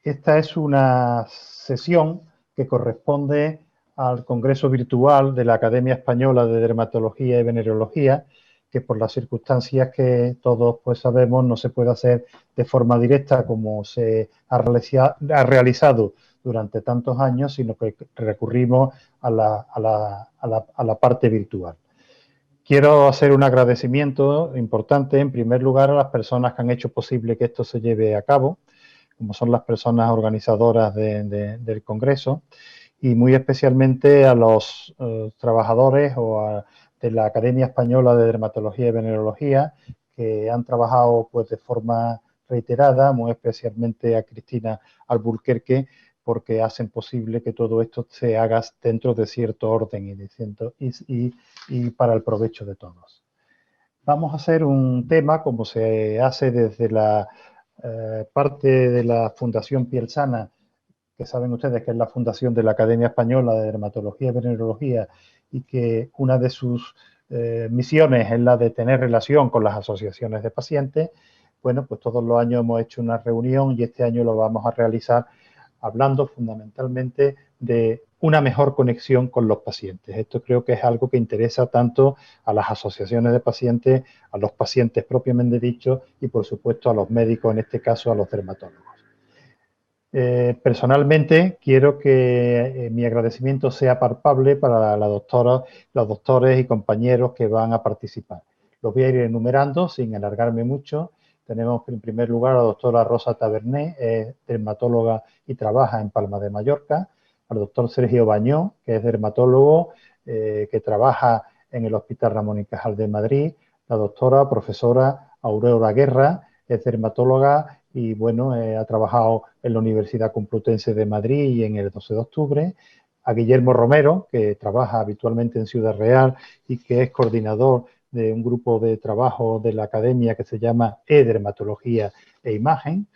Esta es una sesión que corresponde al Congreso Virtual de la Academia Española de Dermatología y Venerología, que por las circunstancias que todos pues sabemos no se puede hacer de forma directa como se ha realizado durante tantos años, sino que recurrimos a la parte virtual. Quiero hacer un agradecimiento importante, en primer lugar, a las personas que han hecho posible que esto se lleve a cabo, como son las personas organizadoras del Congreso, y muy especialmente a los trabajadores de la Academia Española de Dermatología y Venerología, que han trabajado pues, de forma reiterada, muy especialmente a Cristina Alburquerque, porque hacen posible que todo esto se haga dentro de cierto orden y para el provecho de todos. Vamos a hacer un tema, como se hace desde la parte de la Fundación Piel Sana, que saben ustedes que es la fundación de la Academia Española de Dermatología y Venerología, y que una de sus misiones es la de tener relación con las asociaciones de pacientes. Bueno, pues todos los años hemos hecho una reunión y este año lo vamos a realizar hablando fundamentalmente de una mejor conexión con los pacientes. Esto creo que es algo que interesa tanto a las asociaciones de pacientes, a los pacientes propiamente dichos y, por supuesto, a los médicos, en este caso a los dermatólogos. Personalmente quiero que mi agradecimiento sea palpable para la doctora, los doctores y compañeros que van a participar. Los voy a ir enumerando sin alargarme mucho. Tenemos en primer lugar a la doctora Rosa Taberné, dermatóloga y trabaja en Palma de Mallorca. Al doctor Sergio Bañó, que es dermatólogo, que trabaja en el Hospital Ramón y Cajal de Madrid. La doctora profesora Aurora Guerra, es dermatóloga y bueno, ha trabajado en la Universidad Complutense de Madrid y en el 12 de octubre. A Guillermo Romero, que trabaja habitualmente en Ciudad Real y que es coordinador de un grupo de trabajo de la academia que se llama E-Dermatología e Imagen,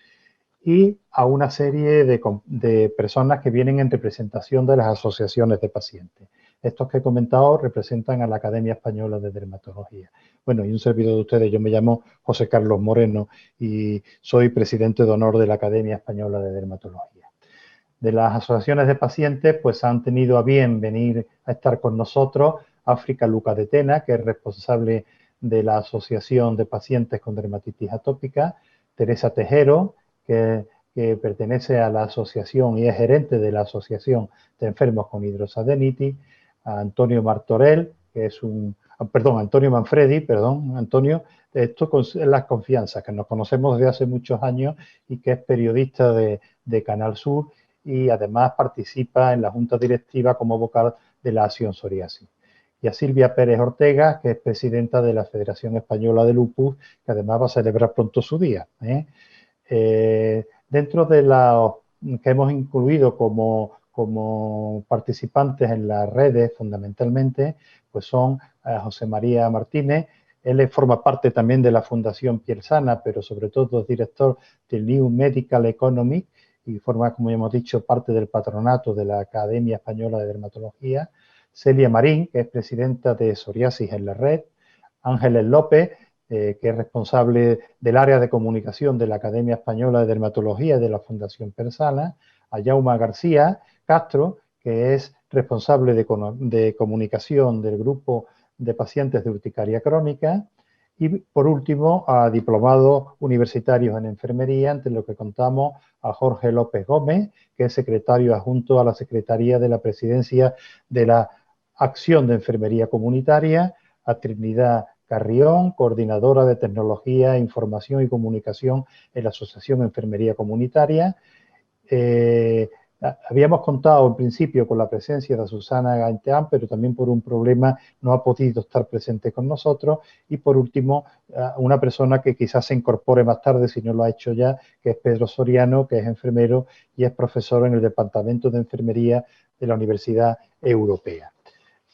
y a una serie de personas que vienen en representación de las asociaciones de pacientes. Estos que he comentado representan a la Academia Española de Dermatología. Bueno, y un servidor de ustedes, yo me llamo José Carlos Moreno y soy presidente de honor de la Academia Española de Dermatología. De las asociaciones de pacientes, pues han tenido a bien venir a estar con nosotros África Luca de Tena, que es responsable de la Asociación de Pacientes con Dermatitis Atópica, Teresa Tejero, que pertenece a la asociación y es gerente de la Asociación de Enfermos con Hidrosadenitis, a Antonio Martorell, que es Antonio Manfredi, Antonio, esto es las confianzas, que nos conocemos desde hace muchos años y que es periodista de Canal Sur y además participa en la junta directiva como vocal de la Acción Psoriasis. Y a Silvia Pérez Ortega, que es presidenta de la Federación Española de Lupus, que además va a celebrar pronto su día. Dentro de los que hemos incluido como participantes en las redes, fundamentalmente, pues son José María Martínez. Él forma parte también de la Fundación Piel Sana, pero sobre todo es director del New Medical Economy y forma, como ya hemos dicho, parte del patronato de la Academia Española de Dermatología. Celia Marín, que es presidenta de Psoriasis en la Red. Ángeles López, que es responsable del área de comunicación de la Academia Española de Dermatología y de la Fundación Persana, a Jaume García Castro, que es responsable de comunicación del grupo de pacientes de urticaria crónica, y por último a diplomados universitarios en enfermería, entre los que contamos a Jorge López Gómez, que es secretario adjunto a la Secretaría de la Presidencia de la Acción de Enfermería Comunitaria, a Trinidad Carrión, coordinadora de Tecnología, Información y Comunicación en la Asociación Enfermería Comunitaria. Habíamos contado en principio con la presencia de Susana Gainteán, pero también por un problema no ha podido estar presente con nosotros. Y por último, una persona que quizás se incorpore más tarde, si no lo ha hecho ya, que es Pedro Soriano, que es enfermero y es profesor en el Departamento de Enfermería de la Universidad Europea.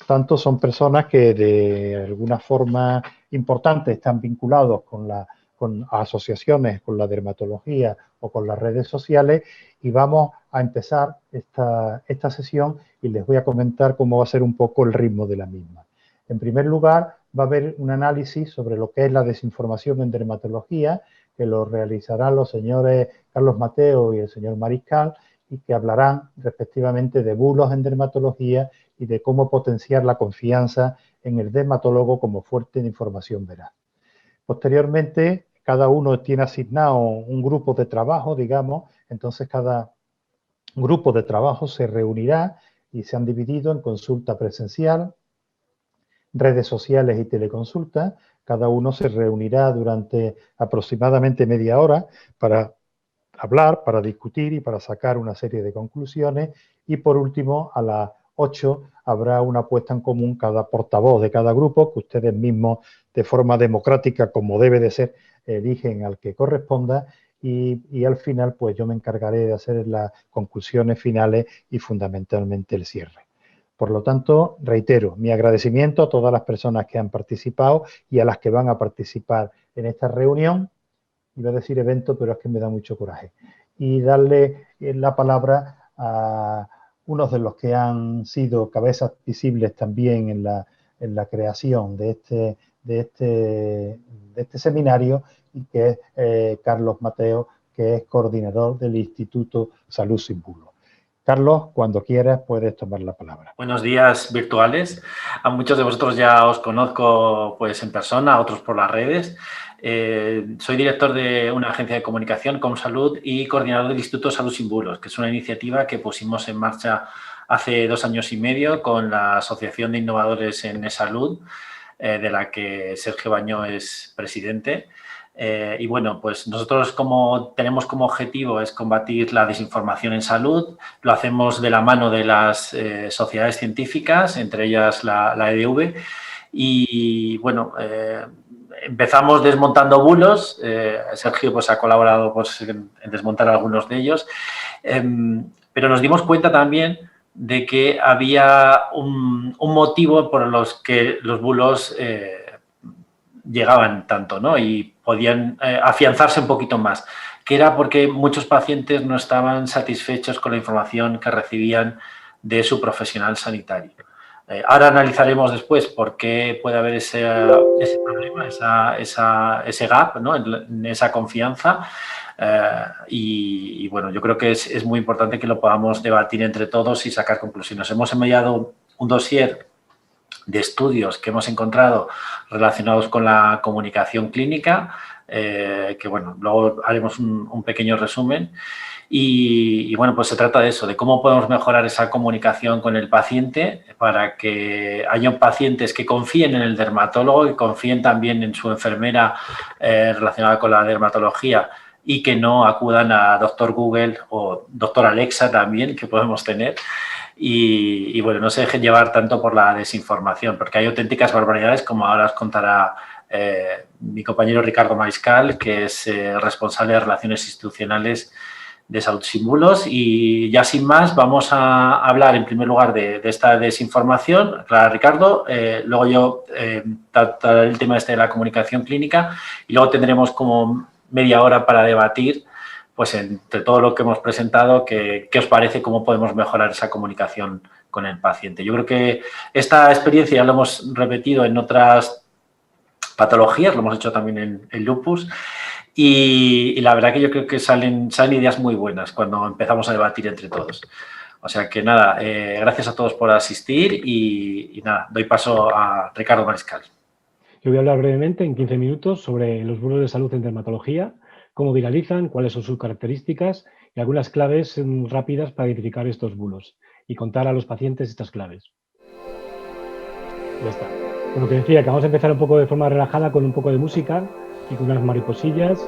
Tanto son personas que de alguna forma importante están vinculados con asociaciones, con la dermatología o con las redes sociales, y vamos a empezar esta sesión y les voy a comentar cómo va a ser un poco el ritmo de la misma. En primer lugar, va a haber un análisis sobre lo que es la desinformación en dermatología, que lo realizarán los señores Carlos Mateo y el señor Mariscal, y que hablarán respectivamente de bulos en dermatología y de cómo potenciar la confianza en el dermatólogo como fuente de información veraz. Posteriormente, cada uno tiene asignado un grupo de trabajo, digamos, entonces cada grupo de trabajo se reunirá y se han dividido en consulta presencial, redes sociales y teleconsulta. Cada uno se reunirá durante aproximadamente media hora para hablar, para discutir y para sacar una serie de conclusiones. Y por último, a las 8 habrá una puesta en común cada portavoz de cada grupo, que ustedes mismos, de forma democrática, como debe de ser, eligen al que corresponda. Y al final, pues yo me encargaré de hacer las conclusiones finales y fundamentalmente el cierre. Por lo tanto, reitero mi agradecimiento a todas las personas que han participado y a las que van a participar en esta reunión. Iba a decir evento, pero es que me da mucho coraje. Y darle la palabra a unos de los que han sido cabezas visibles también en la creación de este seminario, y que es Carlos Mateo, que es coordinador del Instituto Salud Sin Bulos. Carlos, cuando quieras puedes tomar la palabra. Buenos días virtuales. A muchos de vosotros ya os conozco pues en persona, a otros por las redes. Soy director de una agencia de comunicación, ComSalud, y coordinador del Instituto Salud Sin Bulos, que es una iniciativa que pusimos en marcha hace 2 años y medio con la Asociación de Innovadores en eSalud, de la que Sergio Bañó es presidente. Y bueno, pues nosotros tenemos como objetivo es combatir la desinformación en salud. Lo hacemos de la mano de las sociedades científicas, entre ellas la EDV. Y bueno, empezamos desmontando bulos. Sergio pues ha colaborado pues, en desmontar algunos de ellos. Pero nos dimos cuenta también de que había un motivo por los que los bulos llegaban tanto, ¿no? Y podían afianzarse un poquito más, que era porque muchos pacientes no estaban satisfechos con la información que recibían de su profesional sanitario. Ahora analizaremos después por qué puede haber ese problema, ese gap, ¿no? en esa confianza. Y bueno, yo creo que es muy importante que lo podamos debatir entre todos y sacar conclusiones. Hemos enviado un dossier de estudios que hemos encontrado relacionados con la comunicación clínica, que bueno, luego haremos un pequeño resumen. Y bueno, pues se trata de eso, de cómo podemos mejorar esa comunicación con el paciente para que haya pacientes que confíen en el dermatólogo, que confíen también en su enfermera relacionada con la dermatología, y que no acudan a Doctor Google o Doctor Alexa también, que podemos tener. Y bueno, no se dejen llevar tanto por la desinformación, porque hay auténticas barbaridades, como ahora os contará mi compañero Ricardo Mariscal, que es responsable de Relaciones Institucionales de Salud Sin Bulos. Y ya sin más, vamos a hablar en primer lugar de esta desinformación. Claro, Ricardo, luego yo trataré el tema de la comunicación clínica, y luego tendremos como media hora para debatir pues entre todo lo que hemos presentado, ¿qué os parece? ¿Cómo podemos mejorar esa comunicación con el paciente? Yo creo que esta experiencia ya lo hemos repetido en otras patologías, lo hemos hecho también en lupus, y la verdad que yo creo que salen ideas muy buenas cuando empezamos a debatir entre todos. O sea que nada, gracias a todos por asistir y nada, doy paso a Ricardo Mariscal. Yo voy a hablar brevemente, en 15 minutos, sobre los bulos de salud en dermatología, cómo viralizan, cuáles son sus características y algunas claves rápidas para identificar estos bulos y contar a los pacientes estas claves. Ya está. Como te decía, que vamos a empezar un poco de forma relajada con un poco de música y con unas mariposillas,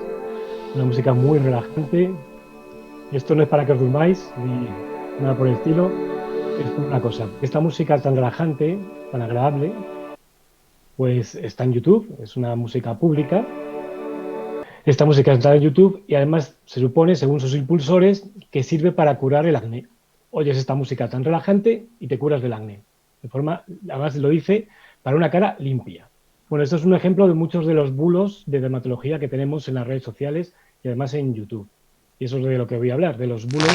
una música muy relajante. Esto no es para que os durmáis ni nada por el estilo, es por una cosa. Esta música tan relajante, tan agradable, pues está en YouTube, es una música pública. Esta música está en YouTube y además se supone, según sus impulsores, que sirve para curar el acné. Oyes esta música tan relajante y te curas del acné. De forma, además lo dice, para una cara limpia. Bueno, esto es un ejemplo de muchos de los bulos de dermatología que tenemos en las redes sociales y además en YouTube. Y eso es de lo que voy a hablar, de los bulos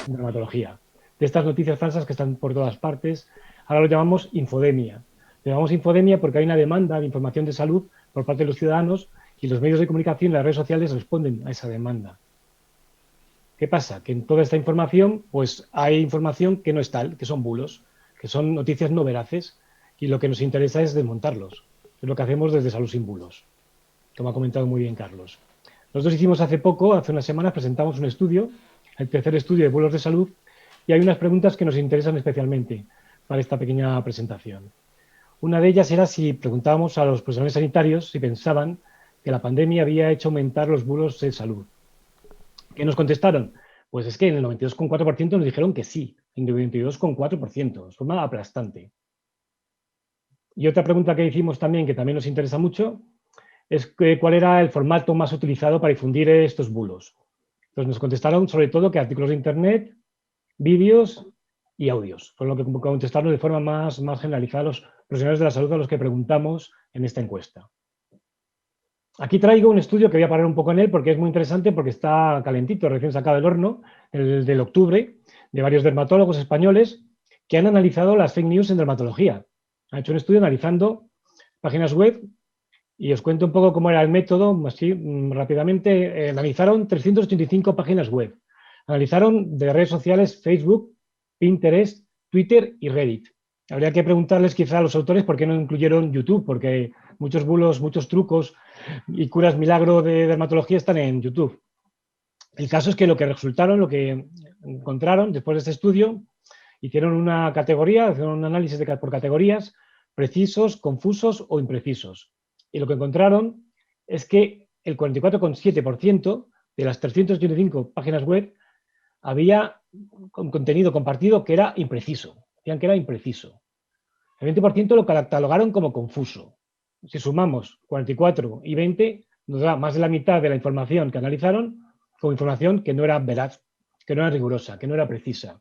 de dermatología. De estas noticias falsas que están por todas partes. Ahora lo llamamos infodemia. Lo llamamos infodemia porque hay una demanda de información de salud por parte de los ciudadanos Y los medios de comunicación y las redes sociales responden a esa demanda. ¿Qué pasa? Que en toda esta información, pues hay información que no es tal, que son bulos, que son noticias no veraces, y lo que nos interesa es desmontarlos. Es lo que hacemos desde Salud Sin Bulos, como ha comentado muy bien Carlos. Nosotros hicimos hace unas semanas, presentamos un estudio, el tercer estudio de bulos de salud, y hay unas preguntas que nos interesan especialmente para esta pequeña presentación. Una de ellas era si preguntábamos a los profesionales sanitarios si pensaban que la pandemia había hecho aumentar los bulos de salud. ¿Qué nos contestaron? Pues es que en el 92,4% nos dijeron que sí, en el 92,4%, de forma aplastante. Y otra pregunta que hicimos también, que también nos interesa mucho, es cuál era el formato más utilizado para difundir estos bulos. Entonces nos contestaron sobre todo que artículos de Internet, vídeos y audios. Fue lo que contestaron de forma más generalizada los profesionales de la salud a los que preguntamos en esta encuesta. Aquí traigo un estudio que voy a parar un poco en él porque es muy interesante, porque está calentito, recién sacado del horno, el del octubre, de varios dermatólogos españoles que han analizado las fake news en dermatología. Han hecho un estudio analizando páginas web y os cuento un poco cómo era el método, así rápidamente. Analizaron 385 páginas web. Analizaron de redes sociales Facebook, Pinterest, Twitter y Reddit. Habría que preguntarles quizá a los autores por qué no incluyeron YouTube, porque muchos bulos, muchos trucos y curas milagro de dermatología están en YouTube. El caso es que lo que resultaron, lo que encontraron después de este estudio, hicieron una categoría, hicieron un análisis por categorías, precisos, confusos o imprecisos. Y lo que encontraron es que el 44,7% de las 385 páginas web había contenido compartido que era impreciso. Decían que era impreciso. El 20% lo catalogaron como confuso. Si sumamos 44 y 20, nos da más de la mitad de la información que analizaron como información que no era veraz, que no era rigurosa, que no era precisa.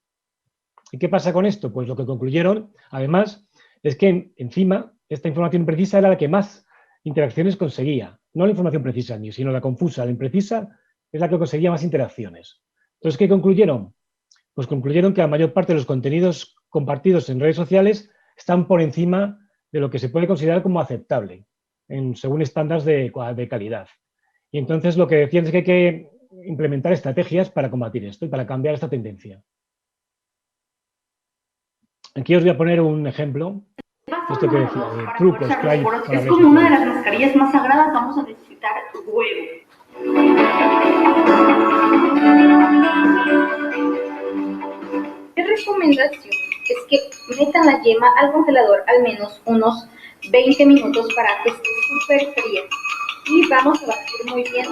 ¿Y qué pasa con esto? Pues lo que concluyeron, además, es que encima esta información imprecisa era la que más interacciones conseguía. No la información precisa, sino la confusa, la imprecisa, es la que conseguía más interacciones. Entonces, ¿qué concluyeron? Pues concluyeron que la mayor parte de los contenidos compartidos en redes sociales están por encima de lo que se puede considerar como aceptable, según estándares de calidad. Y entonces lo que decían es que hay que implementar estrategias para combatir esto y para cambiar esta tendencia. Aquí os voy a poner un ejemplo. Esto que decía, de trucos que hay. Es como una de las mascarillas más sagradas, vamos a necesitar huevo. Mi recomendación es que metan la yema al congelador al menos unos 20 minutos para que esté súper fría. Y vamos a batir muy bien.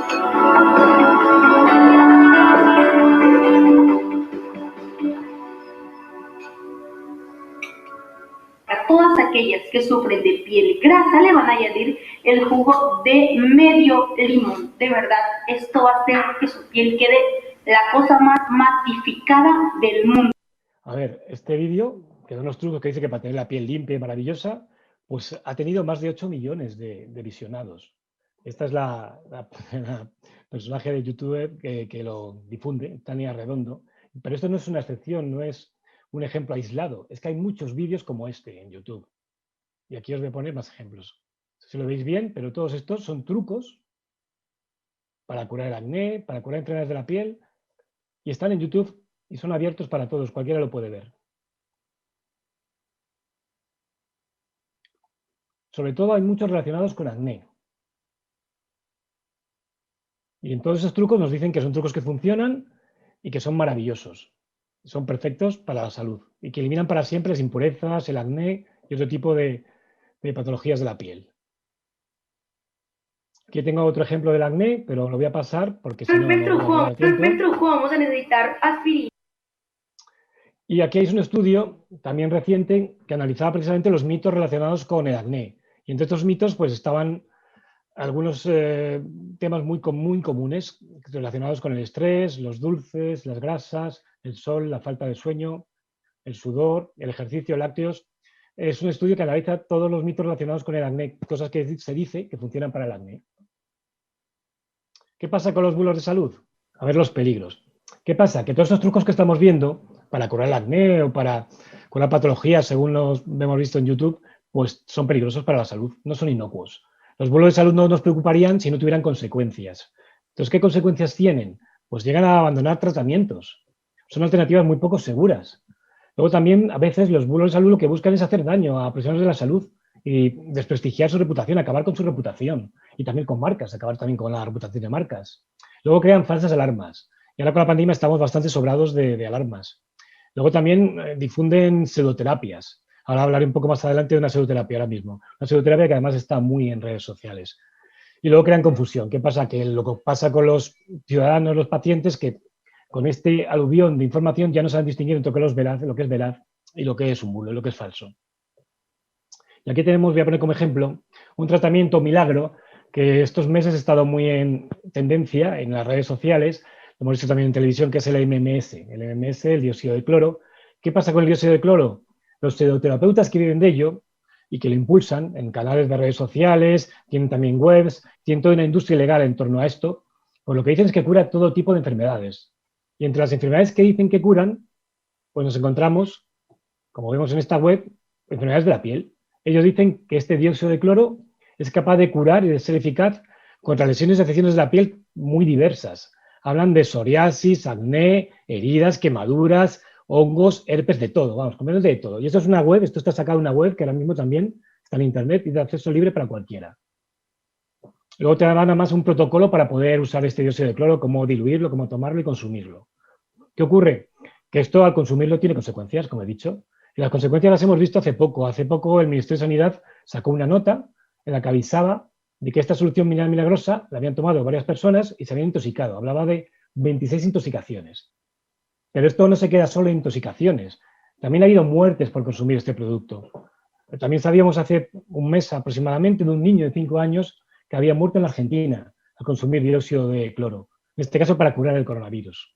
A todas aquellas que sufren de piel grasa le van a añadir el jugo de medio limón. De verdad, esto va a hacer que su piel quede la cosa más matificada del mundo. A ver, este vídeo, que son los trucos que dice que para tener la piel limpia y maravillosa, pues ha tenido más de 8 millones de visionados. Esta es la personaje de YouTube que lo difunde, Tania Redondo. Pero esto no es una excepción, no es un ejemplo aislado. Es que hay muchos vídeos como este en YouTube. Y aquí os voy a poner más ejemplos. Si lo veis bien, pero todos estos son trucos para curar el acné, para curar enfermedades de la piel, y están en YouTube y son abiertos para todos, cualquiera lo puede ver. Sobre todo hay muchos relacionados con acné. Y en todos esos trucos nos dicen que son trucos que funcionan y que son maravillosos. Son perfectos para la salud y que eliminan para siempre las impurezas, el acné y otro tipo de patologías de la piel. Aquí tengo otro ejemplo del acné, pero lo voy a pasar porque si no, no truco, vamos a necesitar aspirina. Y aquí hay un estudio también reciente que analizaba precisamente los mitos relacionados con el acné. Y entre estos mitos pues estaban algunos temas muy comunes relacionados con el estrés, los dulces, las grasas, el sol, la falta de sueño, el sudor, el ejercicio, lácteos. Es un estudio que analiza todos los mitos relacionados con el acné, cosas que se dice que funcionan para el acné. ¿Qué pasa con los bulos de salud? A ver los peligros. ¿Qué pasa? Que todos estos trucos que estamos viendo para curar el acné o para curar patologías, según los hemos visto en YouTube, pues son peligrosos para la salud, no son inocuos. Los bulos de salud no nos preocuparían si no tuvieran consecuencias. Entonces, ¿qué consecuencias tienen? Pues llegan a abandonar tratamientos. Son alternativas muy poco seguras. Luego también, a veces, los bulos de salud lo que buscan es hacer daño a profesionales de la salud y desprestigiar su reputación, acabar con su reputación. Y también con marcas, acabar también con la reputación de marcas. Luego crean falsas alarmas. Y ahora con la pandemia estamos bastante sobrados de alarmas. Luego también difunden pseudoterapias. Ahora hablaré un poco más adelante de una pseudoterapia ahora mismo. Una pseudoterapia que además está muy en redes sociales. Y luego crean confusión. ¿Qué pasa? Que lo que pasa con los ciudadanos, los pacientes, que con este aluvión de información ya no saben distinguir entre lo que es veraz y lo que es un bulo, lo que es falso. Y aquí tenemos, voy a poner como ejemplo, un tratamiento milagro que estos meses ha estado muy en tendencia en las redes sociales, lo hemos visto también en televisión, que es el MMS. El MMS, el dióxido de cloro. ¿Qué pasa con el dióxido de cloro? Los pseudoterapeutas que viven de ello y que lo impulsan en canales de redes sociales, tienen también webs, tienen toda una industria legal en torno a esto, pues lo que dicen es que cura todo tipo de enfermedades. Y entre las enfermedades que dicen que curan, pues nos encontramos, como vemos en esta web, enfermedades de la piel. Ellos dicen que este dióxido de cloro es capaz de curar y de ser eficaz contra lesiones y afecciones de la piel muy diversas. Hablan de psoriasis, acné, heridas, quemaduras, hongos, herpes, de todo, vamos, completamente de todo. Y esto es una web, esto está sacado de una web que ahora mismo también está en internet y de acceso libre para cualquiera. Luego te dan además un protocolo para poder usar este dióxido de cloro, cómo diluirlo, cómo tomarlo y consumirlo. ¿Qué ocurre? Que esto al consumirlo tiene consecuencias, como he dicho. Y las consecuencias las hemos visto hace poco. Hace poco el Ministerio de Sanidad sacó una nota en la que avisaba de que esta solución milagrosa la habían tomado varias personas y se habían intoxicado. Hablaba de 26 intoxicaciones. Pero esto no se queda solo en intoxicaciones. También ha habido muertes por consumir este producto. Pero también sabíamos hace un mes aproximadamente de un niño de 5 años que había muerto en la Argentina al consumir dióxido de cloro. En este caso para curar el coronavirus.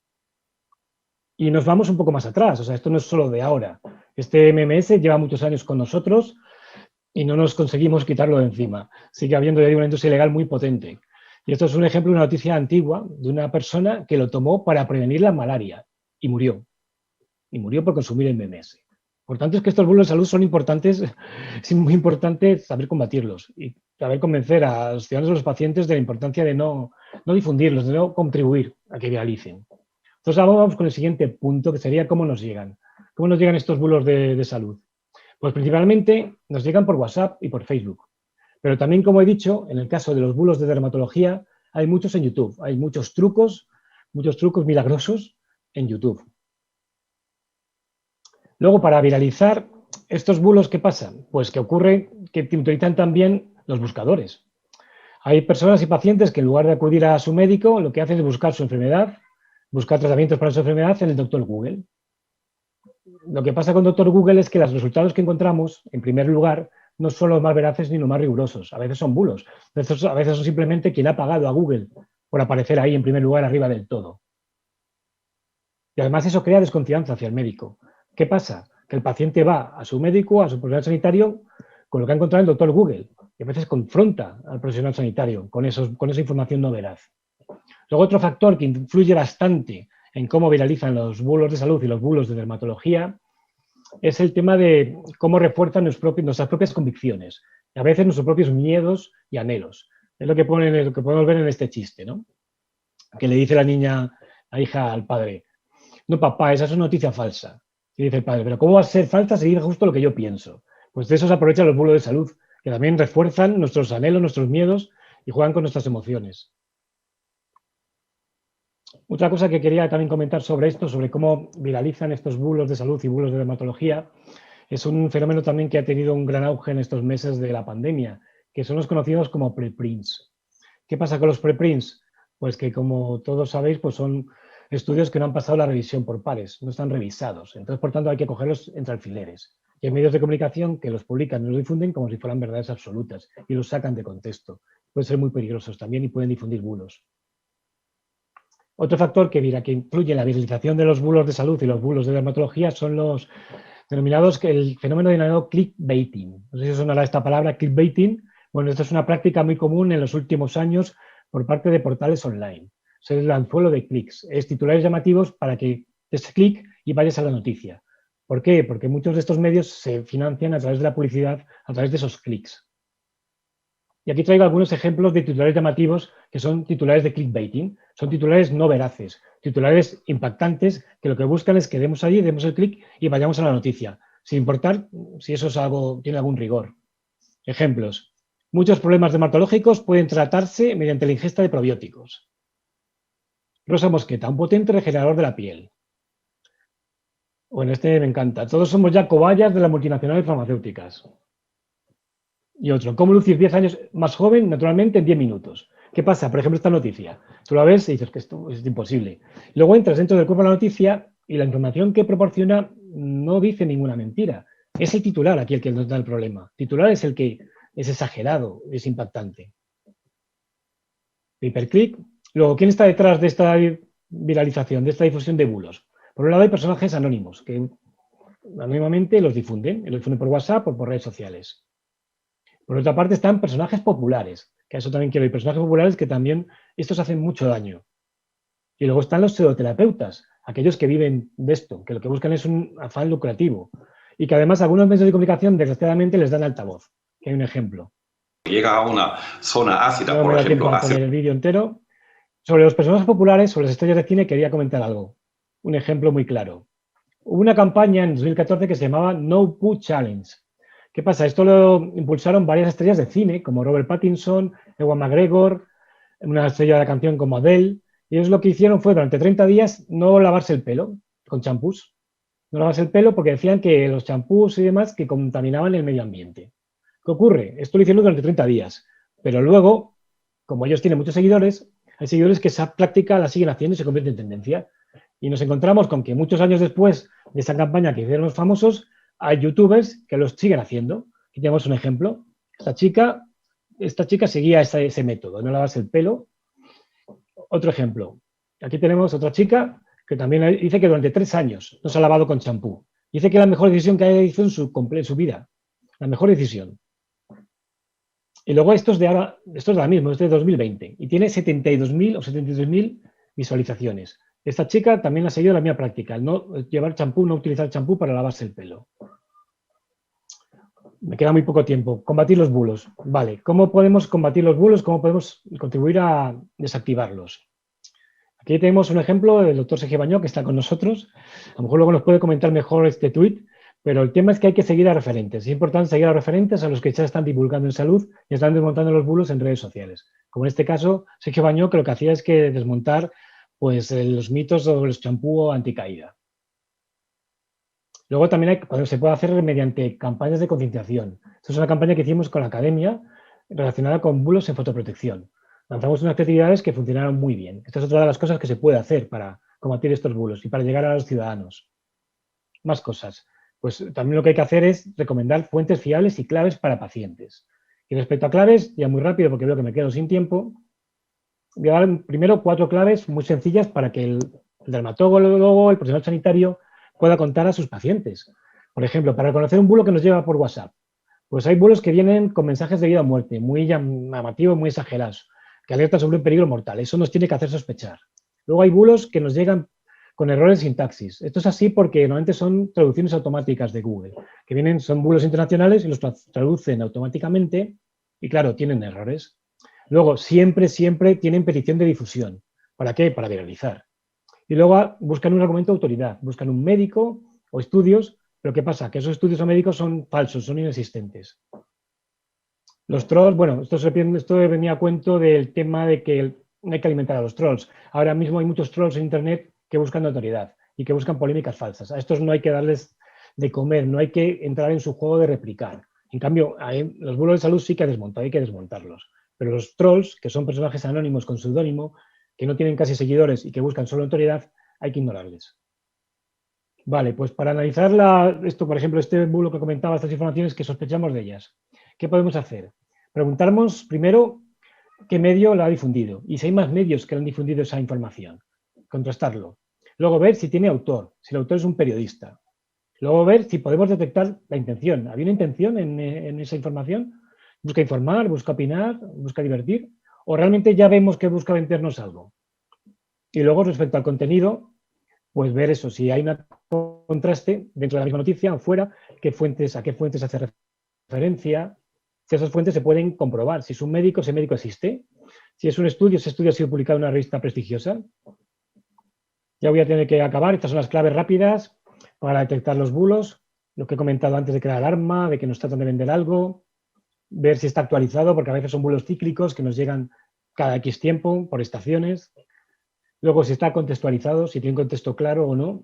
Y nos vamos un poco más atrás. O sea, esto no es solo de ahora. Este MMS lleva muchos años con nosotros y no nos conseguimos quitarlo de encima. Sigue habiendo una industria ilegal muy potente. Y esto es un ejemplo de una noticia antigua de una persona que lo tomó para prevenir la malaria y murió. Y murió por consumir el MMS. Por tanto, es que estos bulos de salud son importantes, es muy importante saber combatirlos y saber convencer a los ciudadanos y a los pacientes de la importancia de no difundirlos, de no contribuir a que viralicen. Entonces, ahora vamos con el siguiente punto, que sería cómo nos llegan. ¿Cómo nos llegan estos bulos de salud? Pues principalmente nos llegan por WhatsApp y por Facebook. Pero también, como he dicho, en el caso de los bulos de dermatología, hay muchos en YouTube. Hay muchos trucos milagrosos en YouTube. Luego, para viralizar estos bulos, ¿qué pasa? Pues que ocurre que utilizan también los buscadores. Hay personas y pacientes que en lugar de acudir a su médico, lo que hacen es buscar su enfermedad, buscar tratamientos para su enfermedad en el doctor Google. Lo que pasa con doctor Google es que los resultados que encontramos, en primer lugar, no son los más veraces ni los más rigurosos. A veces son bulos. A veces son simplemente quien ha pagado a Google por aparecer ahí en primer lugar arriba del todo. Y además eso crea desconfianza hacia el médico. ¿Qué pasa? Que el paciente va a su médico, a su profesional sanitario, con lo que ha encontrado el doctor Google. Y a veces confronta al profesional sanitario con esa información no veraz. Luego, otro factor que influye bastante en cómo viralizan los bulos de salud y los bulos de dermatología es el tema de cómo refuerzan nuestras propias convicciones, y a veces nuestros propios miedos y anhelos. Es lo que podemos ver en este chiste, ¿no? Que le dice la hija al padre: no, papá, esa es una noticia falsa. Y dice el padre: pero ¿cómo va a ser falsa si dice justo lo que yo pienso? Pues de eso se aprovechan los bulos de salud, que también refuerzan nuestros anhelos, nuestros miedos y juegan con nuestras emociones. Otra cosa que quería también comentar sobre esto, sobre cómo viralizan estos bulos de salud y bulos de dermatología, es un fenómeno también que ha tenido un gran auge en estos meses de la pandemia, que son los conocidos como preprints. ¿Qué pasa con los preprints? Pues que, como todos sabéis, pues son estudios que no han pasado la revisión por pares, no están revisados. Entonces, por tanto, hay que cogerlos entre alfileres. Y hay medios de comunicación que los publican y los difunden como si fueran verdades absolutas y los sacan de contexto. Pueden ser muy peligrosos también y pueden difundir bulos. Otro factor que influye en la viralización de los bulos de salud y los bulos de dermatología son los denominados, el fenómeno denominado clickbaiting. No sé si os sonará esta palabra, clickbaiting. Bueno, esto es una práctica muy común en los últimos años por parte de portales online. Es el anzuelo de clics. Es titulares llamativos para que des clic y vayas a la noticia. ¿Por qué? Porque muchos de estos medios se financian a través de la publicidad, a través de esos clics. Y aquí traigo algunos ejemplos de titulares llamativos que son titulares de clickbaiting. Son titulares no veraces, titulares impactantes que lo que buscan es que demos allí, demos el clic y vayamos a la noticia, sin importar si eso es algo, tiene algún rigor. Ejemplos. Muchos problemas dermatológicos pueden tratarse mediante la ingesta de probióticos. Rosa mosqueta, un potente regenerador de la piel. Bueno, este me encanta. Todos somos ya cobayas de las multinacionales farmacéuticas. Y otro, cómo lucir 10 años más joven naturalmente en 10 minutos. ¿Qué pasa? Por ejemplo, esta noticia. Tú la ves y dices que esto es imposible. Luego entras dentro del cuerpo de la noticia y la información que proporciona no dice ninguna mentira. Es el titular aquí el que nos da el problema. El titular es el que es exagerado, es impactante. Pay-per-click. Luego, ¿quién está detrás de esta viralización, de esta difusión de bulos? Por un lado hay personajes anónimos que anónimamente los difunden por WhatsApp o por redes sociales. Por otra parte están personajes populares, que a eso también quiero ir, personajes populares que también estos hacen mucho daño. Y luego están los pseudoterapeutas, aquellos que viven de esto, que lo que buscan es un afán lucrativo y que además algunos medios de comunicación desgraciadamente les dan altavoz, que hay un ejemplo. Llega a una zona ácida, No por me da ejemplo, tiempo a poner el vídeo entero. Sobre los personajes populares, sobre las estrellas de cine, quería comentar algo. Un ejemplo muy claro. Hubo una campaña en 2014 que se llamaba No Poo Challenge. ¿Qué pasa? Esto lo impulsaron varias estrellas de cine, como Robert Pattinson, Ewan McGregor, una estrella de la canción como Adele. Y ellos lo que hicieron fue, durante 30 días, no lavarse el pelo con champús. No lavarse el pelo porque decían que los champús y demás que contaminaban el medio ambiente. ¿Qué ocurre? Esto lo hicieron durante 30 días. Pero luego, como ellos tienen muchos seguidores, hay seguidores que esa práctica la siguen haciendo y se convierte en tendencia. Y nos encontramos con que muchos años después de esa campaña que hicieron los famosos, hay youtubers que los siguen haciendo. Aquí tenemos un ejemplo. Esta chica seguía ese método, no lavarse el pelo. Otro ejemplo. Aquí tenemos otra chica que también dice que durante 3 años no se ha lavado con champú. Dice que es la mejor decisión que haya hecho en su vida. La mejor decisión. Y luego esto es de ahora mismo, es de 2020. Y tiene 72.000 o 73.000 visualizaciones. Esta chica también ha seguido la misma práctica, el no llevar champú, no utilizar champú para lavarse el pelo. Me queda muy poco tiempo. Combatir los bulos. Vale, ¿cómo podemos combatir los bulos? ¿Cómo podemos contribuir a desactivarlos? Aquí tenemos un ejemplo del doctor Sergio Bañó, que está con nosotros. A lo mejor luego nos puede comentar mejor este tuit, pero el tema es que hay que seguir a referentes. Es importante seguir a referentes a los que ya están divulgando en salud y están desmontando los bulos en redes sociales. Como en este caso, Sergio Bañó, que lo que hacía es que desmontar pues, los mitos sobre los champú anticaída. Luego también se puede hacer mediante campañas de concienciación. Esta es una campaña que hicimos con la academia relacionada con bulos en fotoprotección. Lanzamos unas actividades que funcionaron muy bien. Esta es otra de las cosas que se puede hacer para combatir estos bulos y para llegar a los ciudadanos. Más cosas. Pues también lo que hay que hacer es recomendar fuentes fiables y claves para pacientes. Y respecto a claves, ya muy rápido porque veo que me quedo sin tiempo, voy a dar primero 4 claves muy sencillas para que el dermatólogo, el profesional sanitario, pueda contar a sus pacientes. Por ejemplo, para reconocer un bulo que nos lleva por WhatsApp. Pues hay bulos que vienen con mensajes de vida o muerte, muy llamativos, muy exagerados, que alertan sobre un peligro mortal. Eso nos tiene que hacer sospechar. Luego hay bulos que nos llegan con errores de sintaxis. Esto es así porque normalmente son traducciones automáticas de Google, que son bulos internacionales y los traducen automáticamente y, claro, tienen errores. Luego, siempre tienen petición de difusión. ¿Para qué? Para viralizar. Y luego buscan un argumento de autoridad, buscan un médico o estudios, pero ¿qué pasa? Que esos estudios o médicos son falsos, son inexistentes. Los trolls, bueno, esto venía a cuento del tema de que no hay que alimentar a los trolls. Ahora mismo hay muchos trolls en Internet que buscan autoridad y que buscan polémicas falsas. A estos no hay que darles de comer, no hay que entrar en su juego de replicar. En cambio, los bulos de salud sí que hay que desmontarlos. Pero los trolls, que son personajes anónimos con seudónimo, que no tienen casi seguidores y que buscan solo autoridad, hay que ignorarles. Vale, pues para analizar esto, por ejemplo, este bulo que comentaba, estas informaciones que sospechamos de ellas, ¿qué podemos hacer? Preguntarnos primero qué medio la ha difundido y si hay más medios que han difundido esa información. Contrastarlo. Luego ver si tiene autor, si el autor es un periodista. Luego ver si podemos detectar la intención. ¿Había una intención en esa información? ¿Busca informar, busca opinar, busca divertir? ¿O realmente ya vemos que busca vendernos algo? Y luego, respecto al contenido, pues ver eso, si hay un contraste dentro de la misma noticia o fuera, a qué fuentes hace referencia, si esas fuentes se pueden comprobar. Si es un médico, ese médico existe. Si es un estudio, ese estudio ha sido publicado en una revista prestigiosa. Ya voy a tener que acabar. Estas son las claves rápidas para detectar los bulos. Lo que he comentado antes de crear alarma, de que nos tratan de vender algo, ver si está actualizado, porque a veces son bulos cíclicos que nos llegan cada X tiempo, por estaciones. Luego, si está contextualizado, si tiene un contexto claro o no.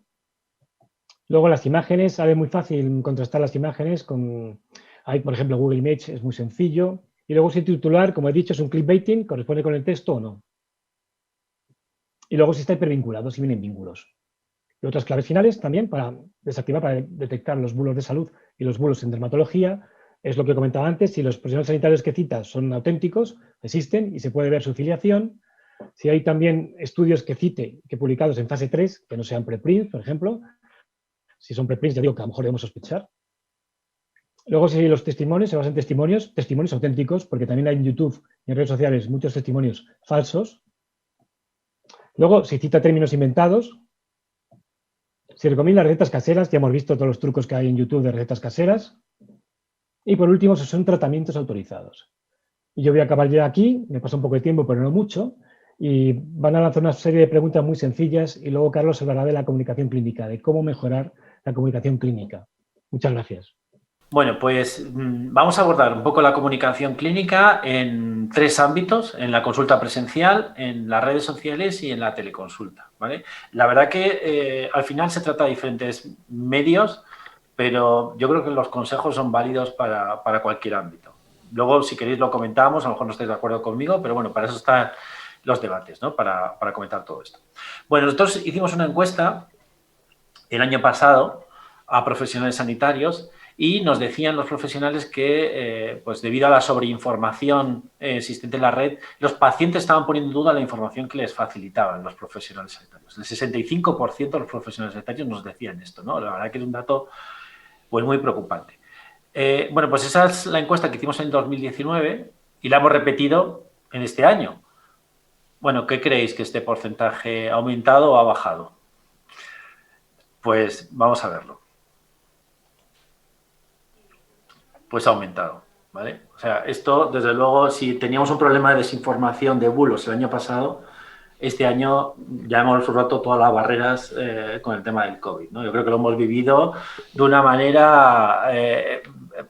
Luego, las imágenes, sabe muy fácil contrastar las imágenes con... Hay, por ejemplo, Google Image es muy sencillo. Y luego, si el titular, como he dicho, es un clickbaiting, corresponde con el texto o no. Y luego, si está hipervinculado, si vienen vínculos. Y otras claves finales también para desactivar, para detectar los bulos de salud y los bulos en dermatología, es lo que comentaba antes, si los profesionales sanitarios que citas son auténticos, existen y se puede ver su filiación. Si hay también estudios que cite, que publicados en fase 3, que no sean preprints, por ejemplo. Si son preprints, ya digo que a lo mejor debemos sospechar. Luego, si los testimonios se basan en testimonios auténticos, porque también hay en YouTube y en redes sociales muchos testimonios falsos. Luego, si cita términos inventados. Si recomienda recetas caseras, ya hemos visto todos los trucos que hay en YouTube de recetas caseras. Y por último, si son tratamientos autorizados. Y yo voy a acabar ya aquí, me pasa un poco de tiempo, pero no mucho. Y van a lanzar una serie de preguntas muy sencillas y luego Carlos hablará de la comunicación clínica, de cómo mejorar la comunicación clínica. Muchas gracias. Bueno, pues vamos a abordar un poco la comunicación clínica en 3 ámbitos, en la consulta presencial, en las redes sociales y en la teleconsulta, ¿vale? La verdad que al final se trata de diferentes medios, pero yo creo que los consejos son válidos para cualquier ámbito. Luego, si queréis, lo comentamos, a lo mejor no estáis de acuerdo conmigo, pero bueno, para eso están los debates, ¿no? Para comentar todo esto. Bueno, nosotros hicimos una encuesta el año pasado a profesionales sanitarios y nos decían los profesionales que, pues debido a la sobreinformación existente en la red, los pacientes estaban poniendo en duda la información que les facilitaban los profesionales sanitarios. El 65% de los profesionales sanitarios nos decían esto, ¿no? La verdad que es un dato pues, muy preocupante. Bueno, pues esa es la encuesta que hicimos en 2019 y la hemos repetido en este año. Bueno, ¿qué creéis que este porcentaje ha aumentado o ha bajado? Pues vamos a verlo. Pues ha aumentado, ¿vale? O sea, esto, desde luego, si teníamos un problema de desinformación, de bulos el año pasado, este año ya hemos roto todas las barreras con el tema del COVID, ¿no? Yo creo que lo hemos vivido de una manera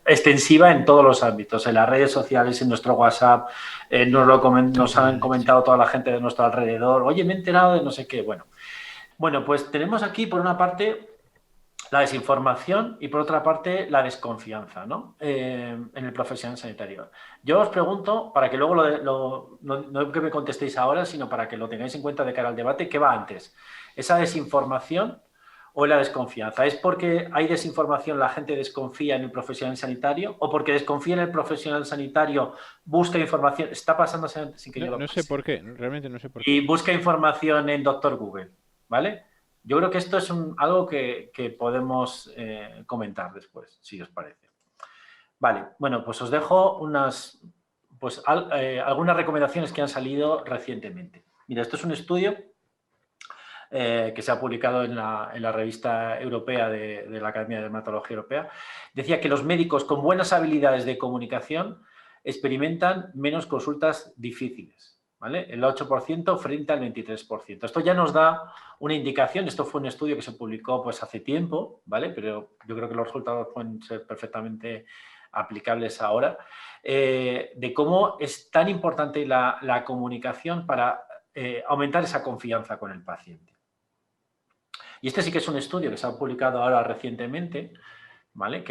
extensiva en todos los ámbitos, en las redes sociales, en nuestro WhatsApp, nos han comentado toda la gente de nuestro alrededor, oye, me he enterado de no sé qué, bueno. Bueno, pues tenemos aquí, por una parte, la desinformación y, por otra parte, la desconfianza, ¿no? En el profesional sanitario. Yo os pregunto, para que luego no que me contestéis ahora, sino para que lo tengáis en cuenta de cara al debate, ¿qué va antes? ¿Esa desinformación o la desconfianza? ¿Es porque hay desinformación, la gente desconfía en el profesional sanitario? ¿O porque desconfía en el profesional sanitario, busca información? Está pasando sin que yo lo No sé por qué, realmente no sé por qué. Y busca información en Dr. Google, ¿vale? Yo creo que esto es algo que podemos comentar después, si os parece. Vale, bueno, pues os dejo algunas recomendaciones que han salido recientemente. Mira, esto es un estudio que se ha publicado en la revista europea de la Academia de Dermatología Europea. Decía que los médicos con buenas habilidades de comunicación experimentan menos consultas difíciles, ¿vale? El 8% frente al 23%. Esto ya nos da una indicación, esto fue un estudio que se publicó pues hace tiempo, ¿vale? Pero yo creo que los resultados pueden ser perfectamente aplicables ahora, de cómo es tan importante la comunicación para aumentar esa confianza con el paciente. Y este sí que es un estudio que se ha publicado ahora recientemente, ¿vale?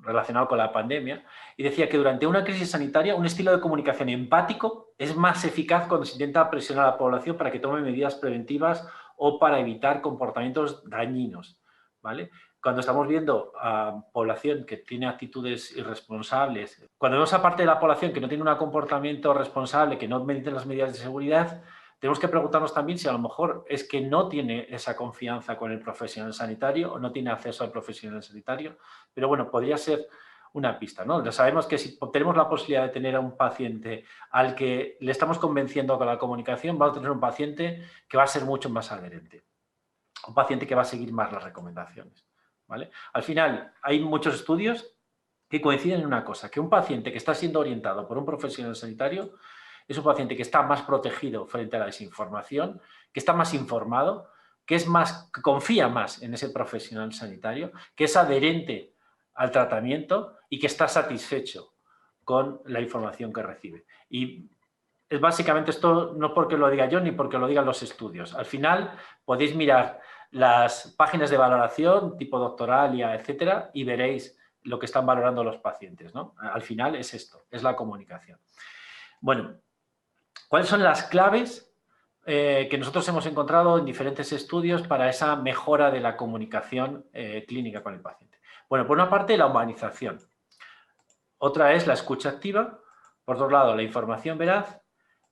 Relacionado con la pandemia, y decía que durante una crisis sanitaria un estilo de comunicación empático es más eficaz cuando se intenta presionar a la población para que tome medidas preventivas o para evitar comportamientos dañinos, ¿vale? Cuando estamos viendo a población que tiene actitudes irresponsables, cuando vemos a parte de la población que no tiene un comportamiento responsable, que no medita las medidas de seguridad, tenemos que preguntarnos también si a lo mejor es que no tiene esa confianza con el profesional sanitario o no tiene acceso al profesional sanitario. Pero bueno, podría ser una pista, ¿no? Ya sabemos que si tenemos la posibilidad de tener a un paciente al que le estamos convenciendo con la comunicación, vamos a tener un paciente que va a ser mucho más adherente. Un paciente que va a seguir más las recomendaciones, ¿vale? Al final, hay muchos estudios que coinciden en una cosa, que un paciente que está siendo orientado por un profesional sanitario es un paciente que está más protegido frente a la desinformación, que está más informado, que confía más en ese profesional sanitario, que es adherente al tratamiento y que está satisfecho con la información que recibe. Y es básicamente esto, no porque lo diga yo ni porque lo digan los estudios. Al final podéis mirar las páginas de valoración tipo Doctoralia, etcétera, y veréis lo que están valorando los pacientes, ¿no? Al final es esto, es la comunicación. Bueno, ¿cuáles son las claves que nosotros hemos encontrado en diferentes estudios para esa mejora de la comunicación clínica con el paciente? Bueno, por una parte, la humanización. Otra es la escucha activa. Por otro lado, la información veraz.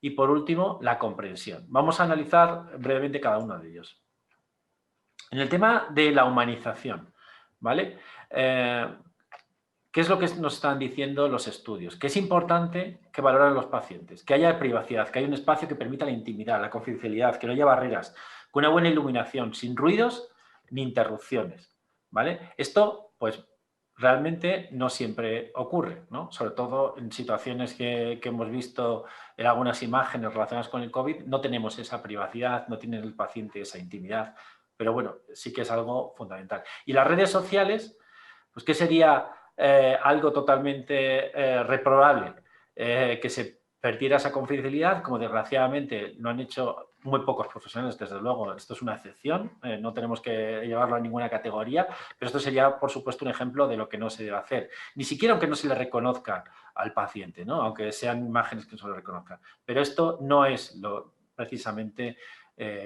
Y por último, la comprensión. Vamos a analizar brevemente cada uno de ellos. En el tema de la humanización, ¿vale? ¿Qué es lo que nos están diciendo los estudios? Que es importante que valoren los pacientes, que haya privacidad, que haya un espacio que permita la intimidad, la confidencialidad, que no haya barreras, con una buena iluminación, sin ruidos ni interrupciones, ¿vale? Esto, pues, realmente no siempre ocurre, ¿no? Sobre todo en situaciones que hemos visto en algunas imágenes relacionadas con el COVID, no tenemos esa privacidad, no tiene el paciente esa intimidad, pero bueno, sí que es algo fundamental. Y las redes sociales, pues, ¿qué sería algo totalmente reprobable? Que se perdiera esa confidencialidad, como desgraciadamente lo han hecho muy pocos profesionales, desde luego, esto es una excepción, no tenemos que llevarlo a ninguna categoría, pero esto sería, por supuesto, un ejemplo de lo que no se debe hacer, ni siquiera aunque no se le reconozca al paciente, ¿no? Aunque sean imágenes que no se le reconozcan, pero esto no es precisamente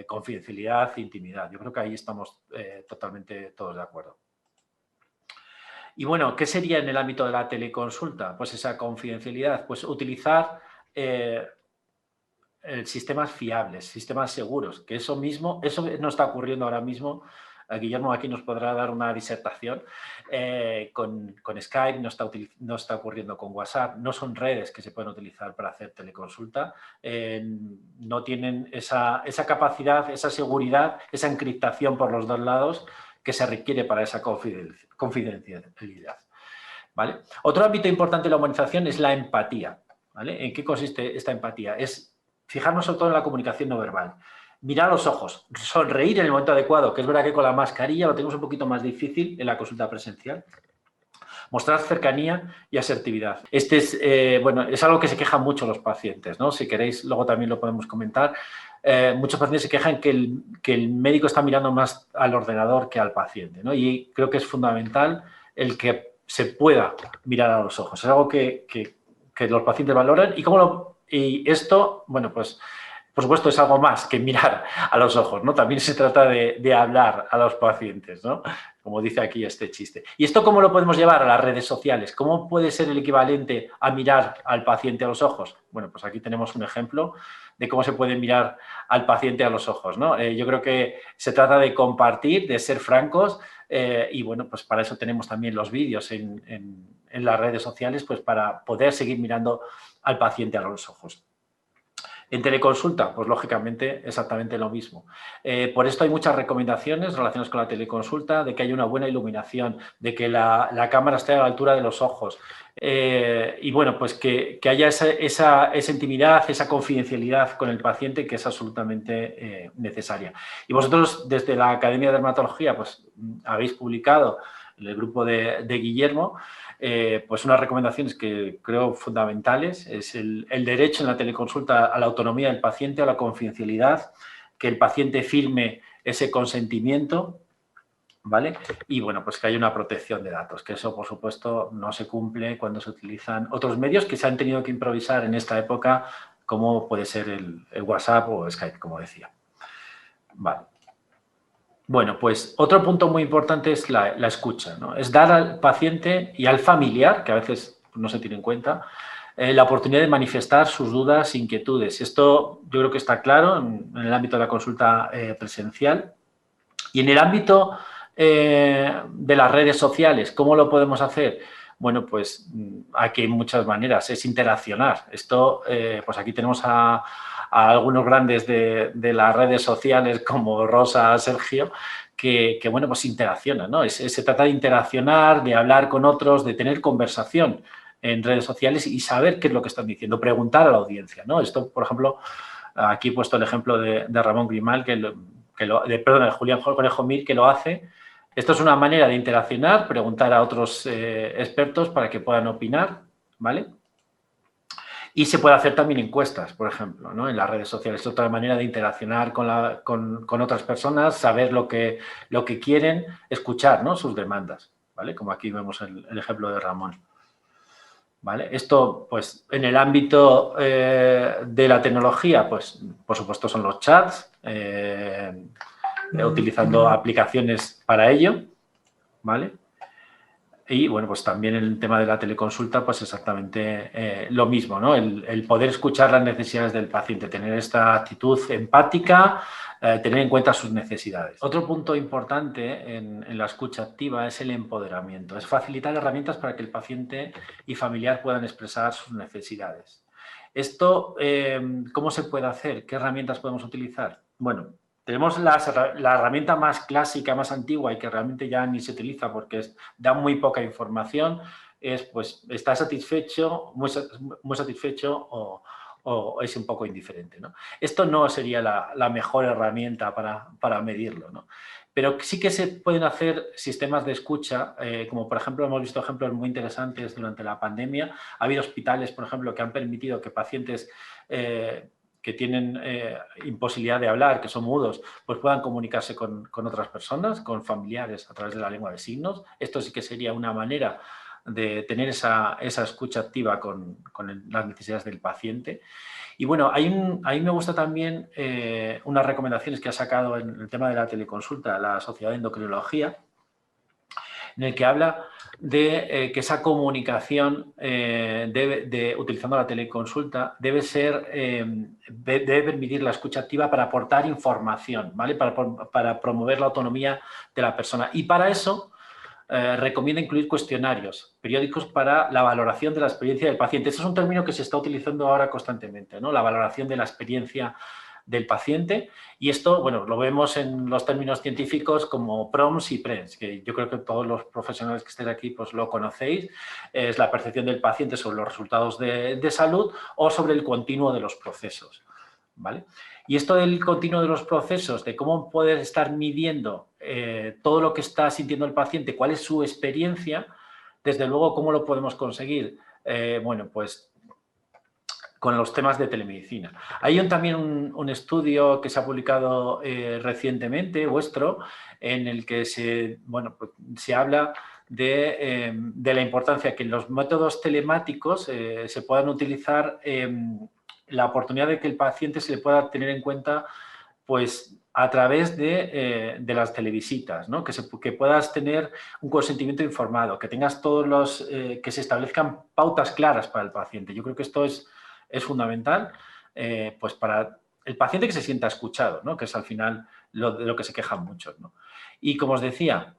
confidencialidad e intimidad. Yo creo que ahí estamos totalmente todos de acuerdo. Y bueno, ¿qué sería en el ámbito de la teleconsulta? Pues esa confidencialidad, pues utilizar sistemas fiables, sistemas seguros, que eso no está ocurriendo ahora mismo. Guillermo aquí nos podrá dar una disertación. Con Skype no está ocurriendo con WhatsApp, no son redes que se pueden utilizar para hacer teleconsulta, no tienen esa capacidad, esa seguridad, esa encriptación por los dos lados que se requiere para esa confidencialidad, ¿vale? Otro ámbito importante de la humanización es la empatía, ¿vale? ¿En qué consiste esta empatía? Es fijarnos sobre todo en la comunicación no verbal. Mirar a los ojos, sonreír en el momento adecuado, que es verdad que con la mascarilla lo tenemos un poquito más difícil en la consulta presencial. Mostrar cercanía y asertividad. Es algo que se quejan mucho los pacientes, ¿no? Si queréis, luego también lo podemos comentar. Muchos pacientes se quejan que el médico está mirando más al ordenador que al paciente, ¿no? Y creo que es fundamental el que se pueda mirar a los ojos. Es algo que los pacientes valoran y esto, bueno, pues por supuesto es algo más que mirar a los ojos, ¿no? También se trata de hablar a los pacientes, ¿no? Como dice aquí este chiste. ¿Y esto cómo lo podemos llevar a las redes sociales? ¿Cómo puede ser el equivalente a mirar al paciente a los ojos? Bueno, pues aquí tenemos un ejemplo de cómo se puede mirar al paciente a los ojos, ¿no? Yo creo que se trata de compartir, de ser francos y, bueno, pues para eso tenemos también los vídeos en las redes sociales, pues para poder seguir mirando al paciente a los ojos. En teleconsulta, pues lógicamente exactamente lo mismo. Por esto hay muchas recomendaciones relacionadas con la teleconsulta, de que haya una buena iluminación, de que la cámara esté a la altura de los ojos y bueno, pues que haya esa intimidad, esa confidencialidad con el paciente que es absolutamente necesaria. Y vosotros desde la Academia de Dermatología pues habéis publicado en el grupo de Guillermo pues unas recomendaciones que creo fundamentales, es el derecho en la teleconsulta a la autonomía del paciente, a la confidencialidad, que el paciente firme ese consentimiento, ¿vale? Y bueno, pues que haya una protección de datos, que eso por supuesto no se cumple cuando se utilizan otros medios que se han tenido que improvisar en esta época, como puede ser el WhatsApp o Skype, como decía. Vale. Bueno, pues otro punto muy importante es la escucha, ¿no? Es dar al paciente y al familiar, que a veces no se tiene en cuenta, la oportunidad de manifestar sus dudas e inquietudes. Esto yo creo que está claro en el ámbito de la consulta presencial. Y en el ámbito de las redes sociales, ¿cómo lo podemos hacer? Bueno, pues aquí hay muchas maneras, es interaccionar. Esto, pues aquí tenemos a a algunos grandes de las redes sociales como Rosa, Sergio, que bueno, pues interaccionan, ¿no? Se trata de interaccionar, de hablar con otros, de tener conversación en redes sociales y saber qué es lo que están diciendo, preguntar a la audiencia, ¿no? Esto, por ejemplo, aquí he puesto el ejemplo de Ramón Grimal, de Julián Conejo Mir, que lo hace. Esto es una manera de interaccionar, preguntar a otros expertos para que puedan opinar, ¿vale? Y se puede hacer también encuestas, por ejemplo, ¿no? En las redes sociales. Es otra manera de interaccionar con otras personas, saber lo que quieren, escuchar, ¿no? Sus demandas, ¿vale? Como aquí vemos el ejemplo de Ramón. ¿Vale? Esto, pues, en el ámbito de la tecnología, pues, por supuesto, son los chats, utilizando aplicaciones para ello, ¿vale? Y, bueno, pues también el tema de la teleconsulta, pues exactamente lo mismo, ¿no? El poder escuchar las necesidades del paciente, tener esta actitud empática, tener en cuenta sus necesidades. Otro punto importante en la escucha activa es el empoderamiento. Es facilitar herramientas para que el paciente y familiar puedan expresar sus necesidades. Esto, ¿cómo se puede hacer? ¿Qué herramientas podemos utilizar? Bueno, tenemos la herramienta más clásica, más antigua y que realmente ya ni se utiliza porque da muy poca información, es pues está satisfecho, muy satisfecho o es un poco indiferente, ¿no? Esto no sería la mejor herramienta para medirlo, ¿no? Pero sí que se pueden hacer sistemas de escucha, como por ejemplo hemos visto ejemplos muy interesantes durante la pandemia. Ha habido hospitales, por ejemplo, que han permitido que pacientes que tienen imposibilidad de hablar, que son mudos, pues puedan comunicarse con otras personas, con familiares a través de la lengua de signos. Esto sí que sería una manera de tener esa escucha activa con las necesidades del paciente. Y bueno, a mí me gusta también unas recomendaciones que ha sacado en el tema de la teleconsulta la Sociedad de Endocrinología, en el que habla de que esa comunicación utilizando la teleconsulta debe permitir la escucha activa para aportar información, ¿vale? Para promover la autonomía de la persona. Y para eso recomienda incluir cuestionarios periódicos para la valoración de la experiencia del paciente. Ese es un término que se está utilizando ahora constantemente, ¿no? La valoración de la experiencia del paciente, y esto, bueno, lo vemos en los términos científicos como PROMS y PRENS, que yo creo que todos los profesionales que estén aquí pues lo conocéis. Es la percepción del paciente sobre los resultados de salud o sobre el continuo de los procesos, ¿vale? Y esto del continuo de los procesos, de cómo poder estar midiendo todo lo que está sintiendo el paciente, cuál es su experiencia, desde luego, ¿cómo lo podemos conseguir? Bueno, pues con los temas de telemedicina. Hay también un estudio que se ha publicado recientemente, vuestro, en el que se habla de la importancia que en los métodos telemáticos se puedan utilizar la oportunidad de que el paciente se le pueda tener en cuenta pues a través de las televisitas, ¿no? Que puedas tener un consentimiento informado, que tengas que se establezcan pautas claras para el paciente. Yo creo que esto es fundamental pues para el paciente, que se sienta escuchado, ¿no? Que es al final de lo que se quejan muchos, ¿no? Y como os decía,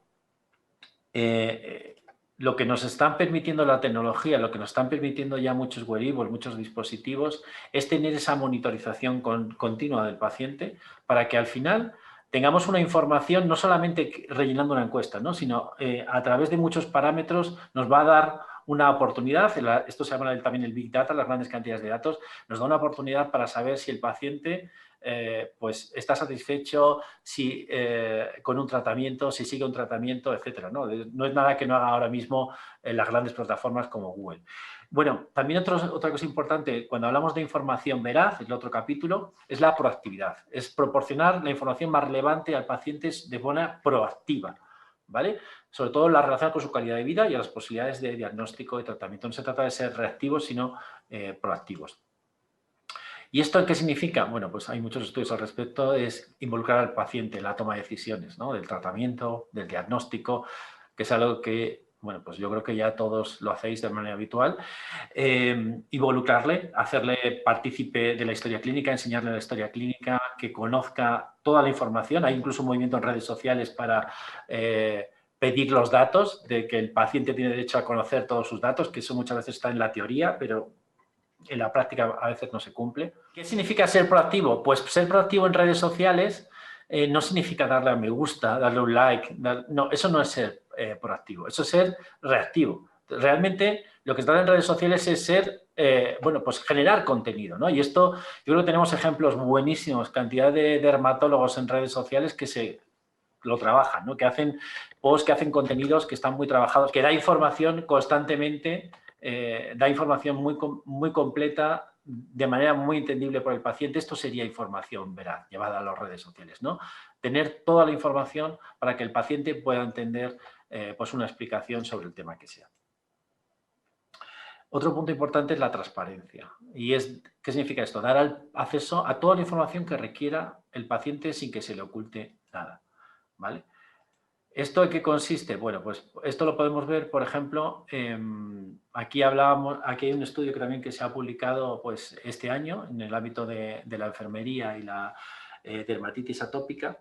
lo que nos están permitiendo la tecnología, lo que nos están permitiendo ya muchos wearables, muchos dispositivos, es tener esa monitorización continua del paciente para que al final tengamos una información no solamente rellenando una encuesta, ¿no? Sino a través de muchos parámetros nos va a dar una oportunidad, esto se llama también el Big Data, las grandes cantidades de datos, nos da una oportunidad para saber si el paciente pues está satisfecho con un tratamiento, si sigue un tratamiento, etcétera, ¿no? No es nada que no haga ahora mismo las grandes plataformas como Google. Bueno, también otra cosa importante, cuando hablamos de información veraz, el otro capítulo, es la proactividad. Es proporcionar la información más relevante al paciente de forma proactiva, ¿vale? Sobre todo la relación con su calidad de vida y a las posibilidades de diagnóstico y tratamiento. No se trata de ser reactivos, sino proactivos. ¿Y esto qué significa? Bueno, pues hay muchos estudios al respecto, es involucrar al paciente en la toma de decisiones, ¿no? Del tratamiento, del diagnóstico, que es algo que, bueno, pues yo creo que ya todos lo hacéis de manera habitual. Involucrarle, hacerle partícipe de la historia clínica, enseñarle la historia clínica, que conozca toda la información. Hay incluso un movimiento en redes sociales para pedir los datos, de que el paciente tiene derecho a conocer todos sus datos, que eso muchas veces está en la teoría, pero en la práctica a veces no se cumple. ¿Qué significa ser proactivo? Pues ser proactivo en redes sociales no significa darle a me gusta, darle un like. No, eso no es ser proactivo, eso es ser reactivo. Realmente lo que se trata en redes sociales es ser, bueno, pues generar contenido, ¿no? Y esto, yo creo que tenemos ejemplos buenísimos, cantidad de dermatólogos en redes sociales que lo trabajan, ¿no? Que hacen posts, que hacen contenidos que están muy trabajados, que da información constantemente, da información muy completa, de manera muy entendible por el paciente. Esto sería información veraz, llevada a las redes sociales, ¿no? Tener toda la información para que el paciente pueda entender pues una explicación sobre el tema que sea. Otro punto importante es la transparencia. ¿Y qué significa esto? Dar acceso a toda la información que requiera el paciente sin que se le oculte nada, ¿vale? ¿Esto en qué consiste? Bueno, pues esto lo podemos ver, por ejemplo, aquí hay un estudio que se ha publicado pues, este año en el ámbito de la enfermería y la dermatitis atópica,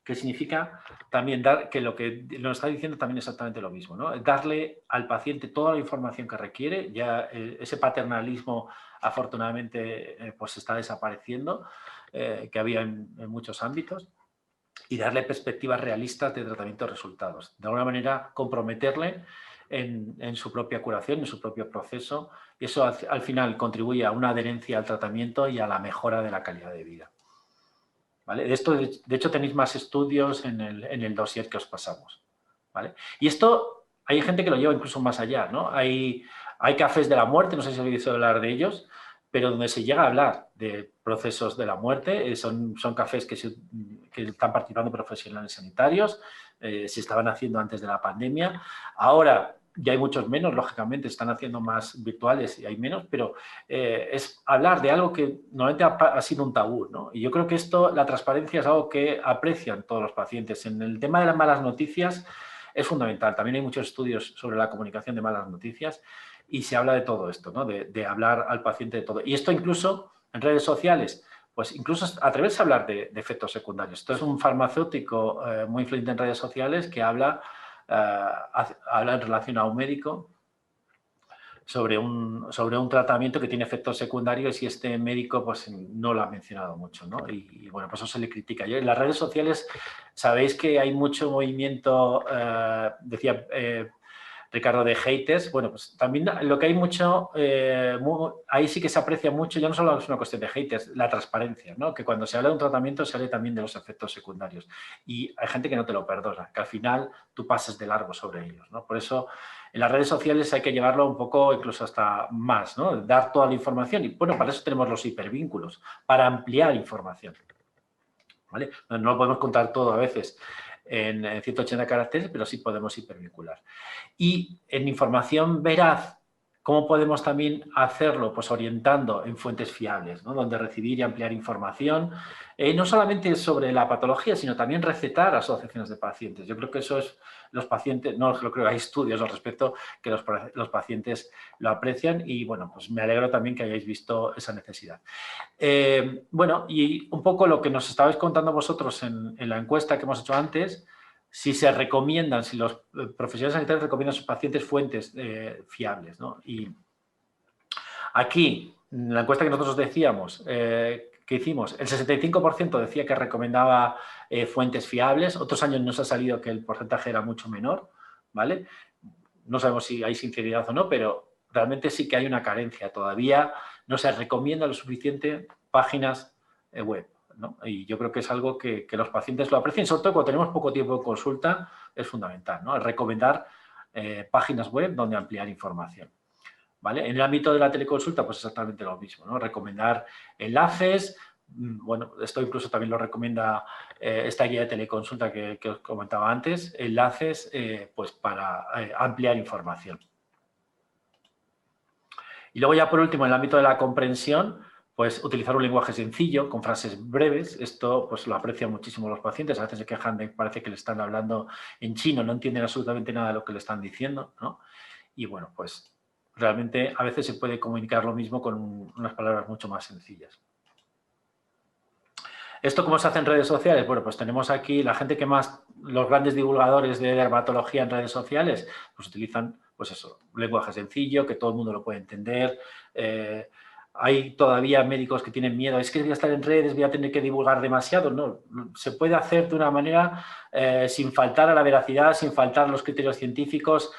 que significa también que lo que nos está diciendo también exactamente lo mismo, ¿no? Darle al paciente toda la información que requiere, ya ese paternalismo afortunadamente pues está desapareciendo, que había en muchos ámbitos, y darle perspectivas realistas de tratamiento de resultados. De alguna manera, comprometerle en su propia curación, en su propio proceso, y eso al final contribuye a una adherencia al tratamiento y a la mejora de la calidad de vida. ¿Vale? De hecho, tenéis más estudios en el dossier que os pasamos. ¿Vale? Y esto, hay gente que lo lleva incluso más allá, ¿no? Hay cafés de la muerte, no sé si habéis oído hablar de ellos, pero donde se llega a hablar de procesos de la muerte, son cafés que están participando profesionales sanitarios, se estaban haciendo antes de la pandemia. Ahora ya hay muchos menos, lógicamente, están haciendo más virtuales y hay menos, pero es hablar de algo que normalmente ha sido un tabú, ¿no? Y yo creo que la transparencia es algo que aprecian todos los pacientes. En el tema de las malas noticias es fundamental. También hay muchos estudios sobre la comunicación de malas noticias y se habla de todo esto, ¿no? De hablar al paciente de todo. Y esto incluso en redes sociales, pues incluso atreverse a hablar de efectos secundarios. Esto es un farmacéutico muy influyente en redes sociales que habla en relación a un médico sobre un tratamiento que tiene efectos secundarios y este médico pues no lo ha mencionado mucho, ¿no? Y bueno, pues eso se le critica. En las redes sociales sabéis que hay mucho movimiento, decía Ricardo, de haters. Bueno, pues también lo que hay mucho, ahí sí que se aprecia mucho, ya no solo es una cuestión de haters, la transparencia, ¿no? Que cuando se habla de un tratamiento se habla también de los efectos secundarios. Y hay gente que no te lo perdona, que al final tú pases de largo sobre ellos, ¿no? Por eso en las redes sociales hay que llevarlo un poco incluso hasta más, ¿no? Dar toda la información. Y bueno, para eso tenemos los hipervínculos, para ampliar información, ¿vale? No lo podemos contar todo a veces en 180 caracteres, pero sí podemos hipervincular. Y en información veraz, ¿cómo podemos también hacerlo? Pues orientando en fuentes fiables, ¿no? Donde recibir y ampliar información, no solamente sobre la patología, sino también recetar asociaciones de pacientes. Yo creo que eso es, los pacientes, no lo creo, hay estudios al respecto que los pacientes lo aprecian y, bueno, pues me alegro también que hayáis visto esa necesidad. Bueno, y un poco lo que nos estabais contando vosotros en la encuesta que hemos hecho antes, si se recomiendan, si los profesionales sanitarios recomiendan a sus pacientes fuentes fiables, ¿no? Y aquí, en la encuesta que nosotros decíamos, que hicimos, el 65% decía que recomendaba fuentes fiables. Otros años nos ha salido que el porcentaje era mucho menor, ¿vale? No sabemos si hay sinceridad o no, pero realmente sí que hay una carencia. Todavía no se recomienda lo suficiente páginas web, ¿no? Y yo creo que es algo que los pacientes lo aprecian, sobre todo cuando tenemos poco tiempo de consulta, es fundamental, ¿no? El recomendar páginas web donde ampliar información, ¿vale? En el ámbito de la teleconsulta, pues exactamente lo mismo, ¿no? Recomendar enlaces. Bueno, esto incluso también lo recomienda esta guía de teleconsulta que os comentaba antes, enlaces pues para ampliar información. Y luego ya por último, en el ámbito de la comprensión, pues utilizar un lenguaje sencillo, con frases breves. Esto pues lo aprecian muchísimo los pacientes. A veces se quejan de que parece que le están hablando en chino, no entienden absolutamente nada de lo que le están diciendo, ¿no? Y bueno, pues realmente a veces se puede comunicar lo mismo con unas palabras mucho más sencillas. ¿Esto cómo se hace en redes sociales? Bueno, pues tenemos aquí la gente que más, los grandes divulgadores de dermatología en redes sociales, pues utilizan, pues eso, un lenguaje sencillo, que todo el mundo lo puede entender. hay todavía médicos que tienen miedo, es que voy a estar en redes, voy a tener que divulgar demasiado. No, se puede hacer de una manera sin faltar a la veracidad, sin faltar a los criterios científicos,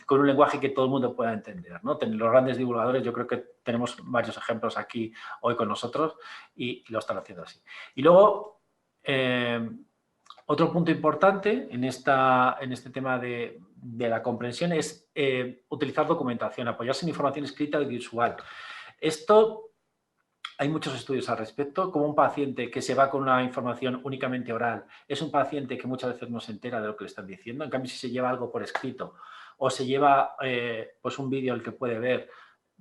con un lenguaje que todo el mundo pueda entender, ¿no? Los grandes divulgadores, yo creo que tenemos varios ejemplos aquí hoy con nosotros y lo están haciendo así. Y luego, otro punto importante en este tema de la comprensión es utilizar documentación, apoyarse en información escrita y visual. Esto, hay muchos estudios al respecto, como un paciente que se va con una información únicamente oral es un paciente que muchas veces no se entera de lo que le están diciendo. En cambio, si se lleva algo por escrito o se lleva pues un vídeo el que puede ver,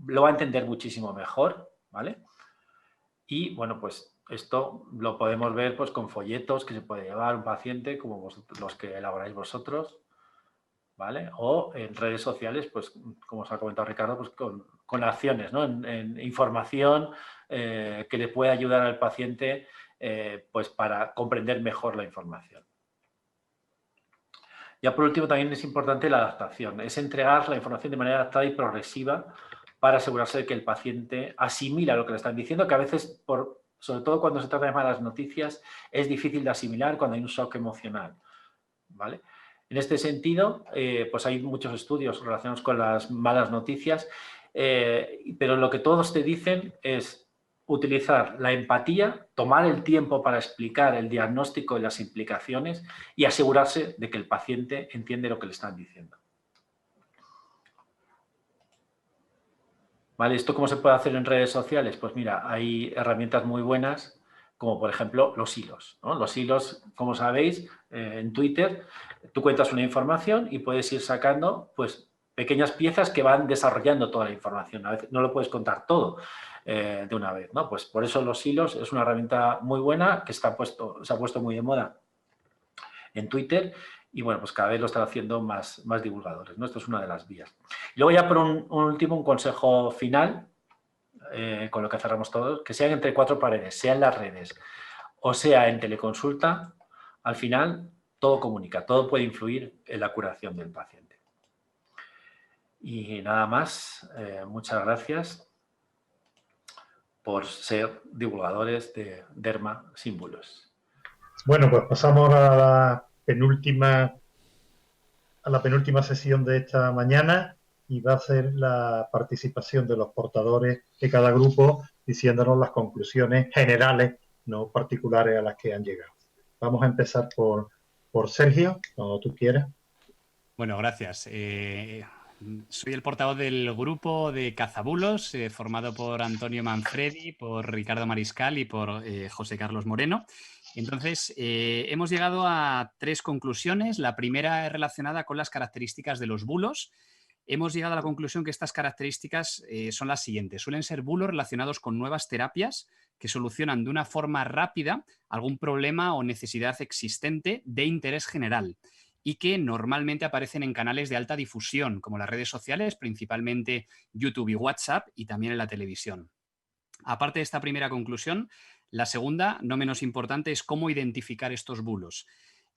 lo va a entender muchísimo mejor, ¿vale? Y, bueno, pues esto lo podemos ver pues con folletos que se puede llevar un paciente, como vosotros, los que elaboráis vosotros, ¿vale? O en redes sociales, pues como os ha comentado Ricardo, pues con acciones, ¿no? En información que le puede ayudar al paciente pues para comprender mejor la información. Ya por último, también es importante la adaptación, es entregar la información de manera adaptada y progresiva para asegurarse de que el paciente asimila lo que le están diciendo, que a veces, sobre todo cuando se trata de malas noticias, es difícil de asimilar cuando hay un shock emocional, ¿vale? En este sentido, pues hay muchos estudios relacionados con las malas noticias, pero lo que todos te dicen es utilizar la empatía, tomar el tiempo para explicar el diagnóstico y las implicaciones y asegurarse de que el paciente entiende lo que le están diciendo. ¿Vale? ¿Esto cómo se puede hacer en redes sociales? Pues mira, hay herramientas muy buenas, como por ejemplo los hilos, ¿no? Los hilos, como sabéis, en Twitter, tú cuentas una información y puedes ir sacando pues pequeñas piezas que van desarrollando toda la información. A veces no lo puedes contar todo de una vez, ¿no? Pues por eso los hilos es una herramienta muy buena que se ha puesto muy de moda en Twitter y, bueno, pues cada vez lo están haciendo más divulgadores, ¿no? Esto es una de las vías. Y luego ya por un último, un consejo final, con lo que cerramos todos, que sean entre cuatro paredes, sea en las redes o sea en teleconsulta, al final todo comunica, todo puede influir en la curación del paciente. Y nada más, muchas gracias por ser divulgadores de Derma sin bulos. Bueno, pues pasamos a la penúltima sesión de esta mañana y va a ser la participación de los portadores de cada grupo diciéndonos las conclusiones generales, no particulares a las que han llegado. Vamos a empezar por Sergio, cuando tú quieras. Bueno, gracias. Soy el portavoz del grupo de Cazabulos, formado por Antonio Manfredi, por Ricardo Mariscal y por José Carlos Moreno. Entonces, hemos llegado a 3 conclusiones. La primera es relacionada con las características de los bulos. Hemos llegado a la conclusión que estas características son las siguientes. Suelen ser bulos relacionados con nuevas terapias que solucionan de una forma rápida algún problema o necesidad existente de interés general y que normalmente aparecen en canales de alta difusión, como las redes sociales, principalmente YouTube y WhatsApp, y también en la televisión. Aparte de esta primera conclusión, la segunda, no menos importante, es cómo identificar estos bulos.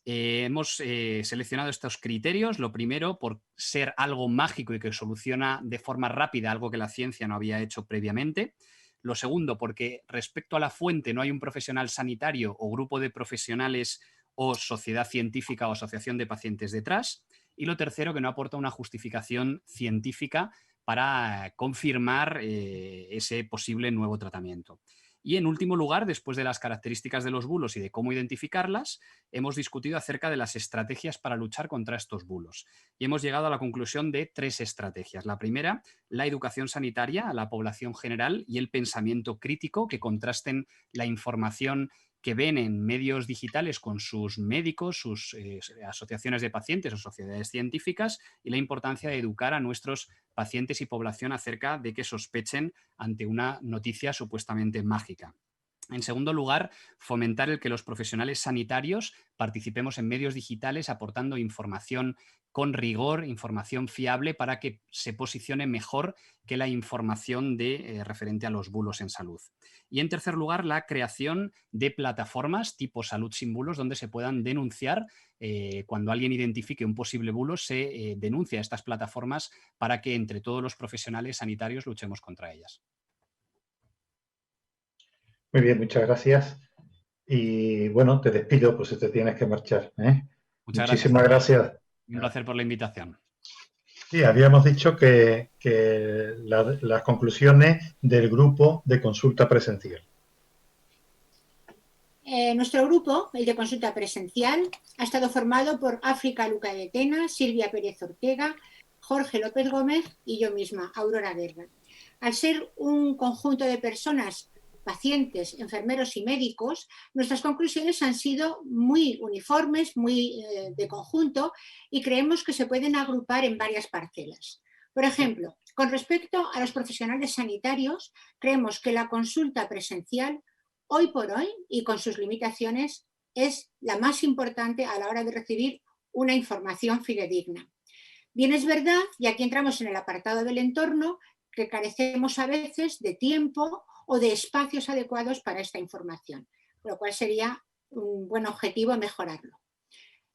Hemos seleccionado estos criterios. Lo primero, por ser algo mágico y que soluciona de forma rápida algo que la ciencia no había hecho previamente. Lo segundo, porque respecto a la fuente no hay un profesional sanitario o grupo de profesionales o sociedad científica o asociación de pacientes detrás. Y lo tercero, que no aporta una justificación científica para confirmar ese posible nuevo tratamiento. Y en último lugar, después de las características de los bulos y de cómo identificarlas, hemos discutido acerca de las estrategias para luchar contra estos bulos. Y hemos llegado a la conclusión de 3 estrategias. La primera, la educación sanitaria a la población general y el pensamiento crítico, que contrasten la información que ven en medios digitales con sus médicos, sus asociaciones de pacientes o sociedades científicas, y la importancia de educar a nuestros pacientes y población acerca de que sospechen ante una noticia supuestamente mágica. En segundo lugar, fomentar el que los profesionales sanitarios participemos en medios digitales aportando información con rigor, información fiable para que se posicione mejor que la información referente a los bulos en salud. Y en tercer lugar, la creación de plataformas tipo Salud sin bulos donde se puedan denunciar cuando alguien identifique un posible bulo, se denuncia a estas plataformas para que entre todos los profesionales sanitarios luchemos contra ellas. Muy bien, muchas gracias. Y bueno, te despido, pues si te tienes que marchar, ¿eh? Muchas Muchísimas gracias. gracias. Un placer por la invitación. Sí, habíamos dicho que las conclusiones del grupo de consulta presencial. Nuestro grupo, el de consulta presencial, ha estado formado por África Luca de Tena, Silvia Pérez Ortega, Jorge López Gómez y yo misma, Aurora Guerra. Al ser un conjunto de personas, pacientes, enfermeros y médicos, nuestras conclusiones han sido muy uniformes, muy de conjunto, y creemos que se pueden agrupar en varias parcelas. Por ejemplo, con respecto a los profesionales sanitarios, creemos que la consulta presencial hoy por hoy, y con sus limitaciones, es la más importante a la hora de recibir una información fidedigna. Bien es verdad, y aquí entramos en el apartado del entorno, que carecemos a veces de tiempo o de espacios adecuados para esta información, lo cual sería un buen objetivo mejorarlo.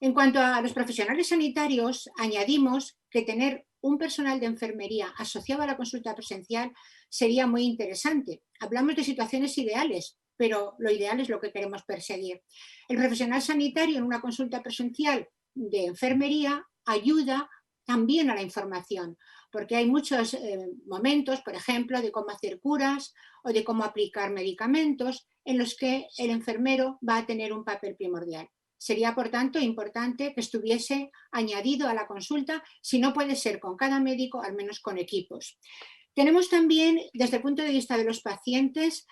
En cuanto a los profesionales sanitarios, añadimos que tener un personal de enfermería asociado a la consulta presencial sería muy interesante. Hablamos de situaciones ideales, pero lo ideal es lo que queremos perseguir. El profesional sanitario en una consulta presencial de enfermería ayuda también a la información, porque hay muchos momentos, por ejemplo, de cómo hacer curas o de cómo aplicar medicamentos en los que el enfermero va a tener un papel primordial. Sería, por tanto, importante que estuviese añadido a la consulta, si no puede ser con cada médico, al menos con equipos. Tenemos también, desde el punto de vista de los pacientes,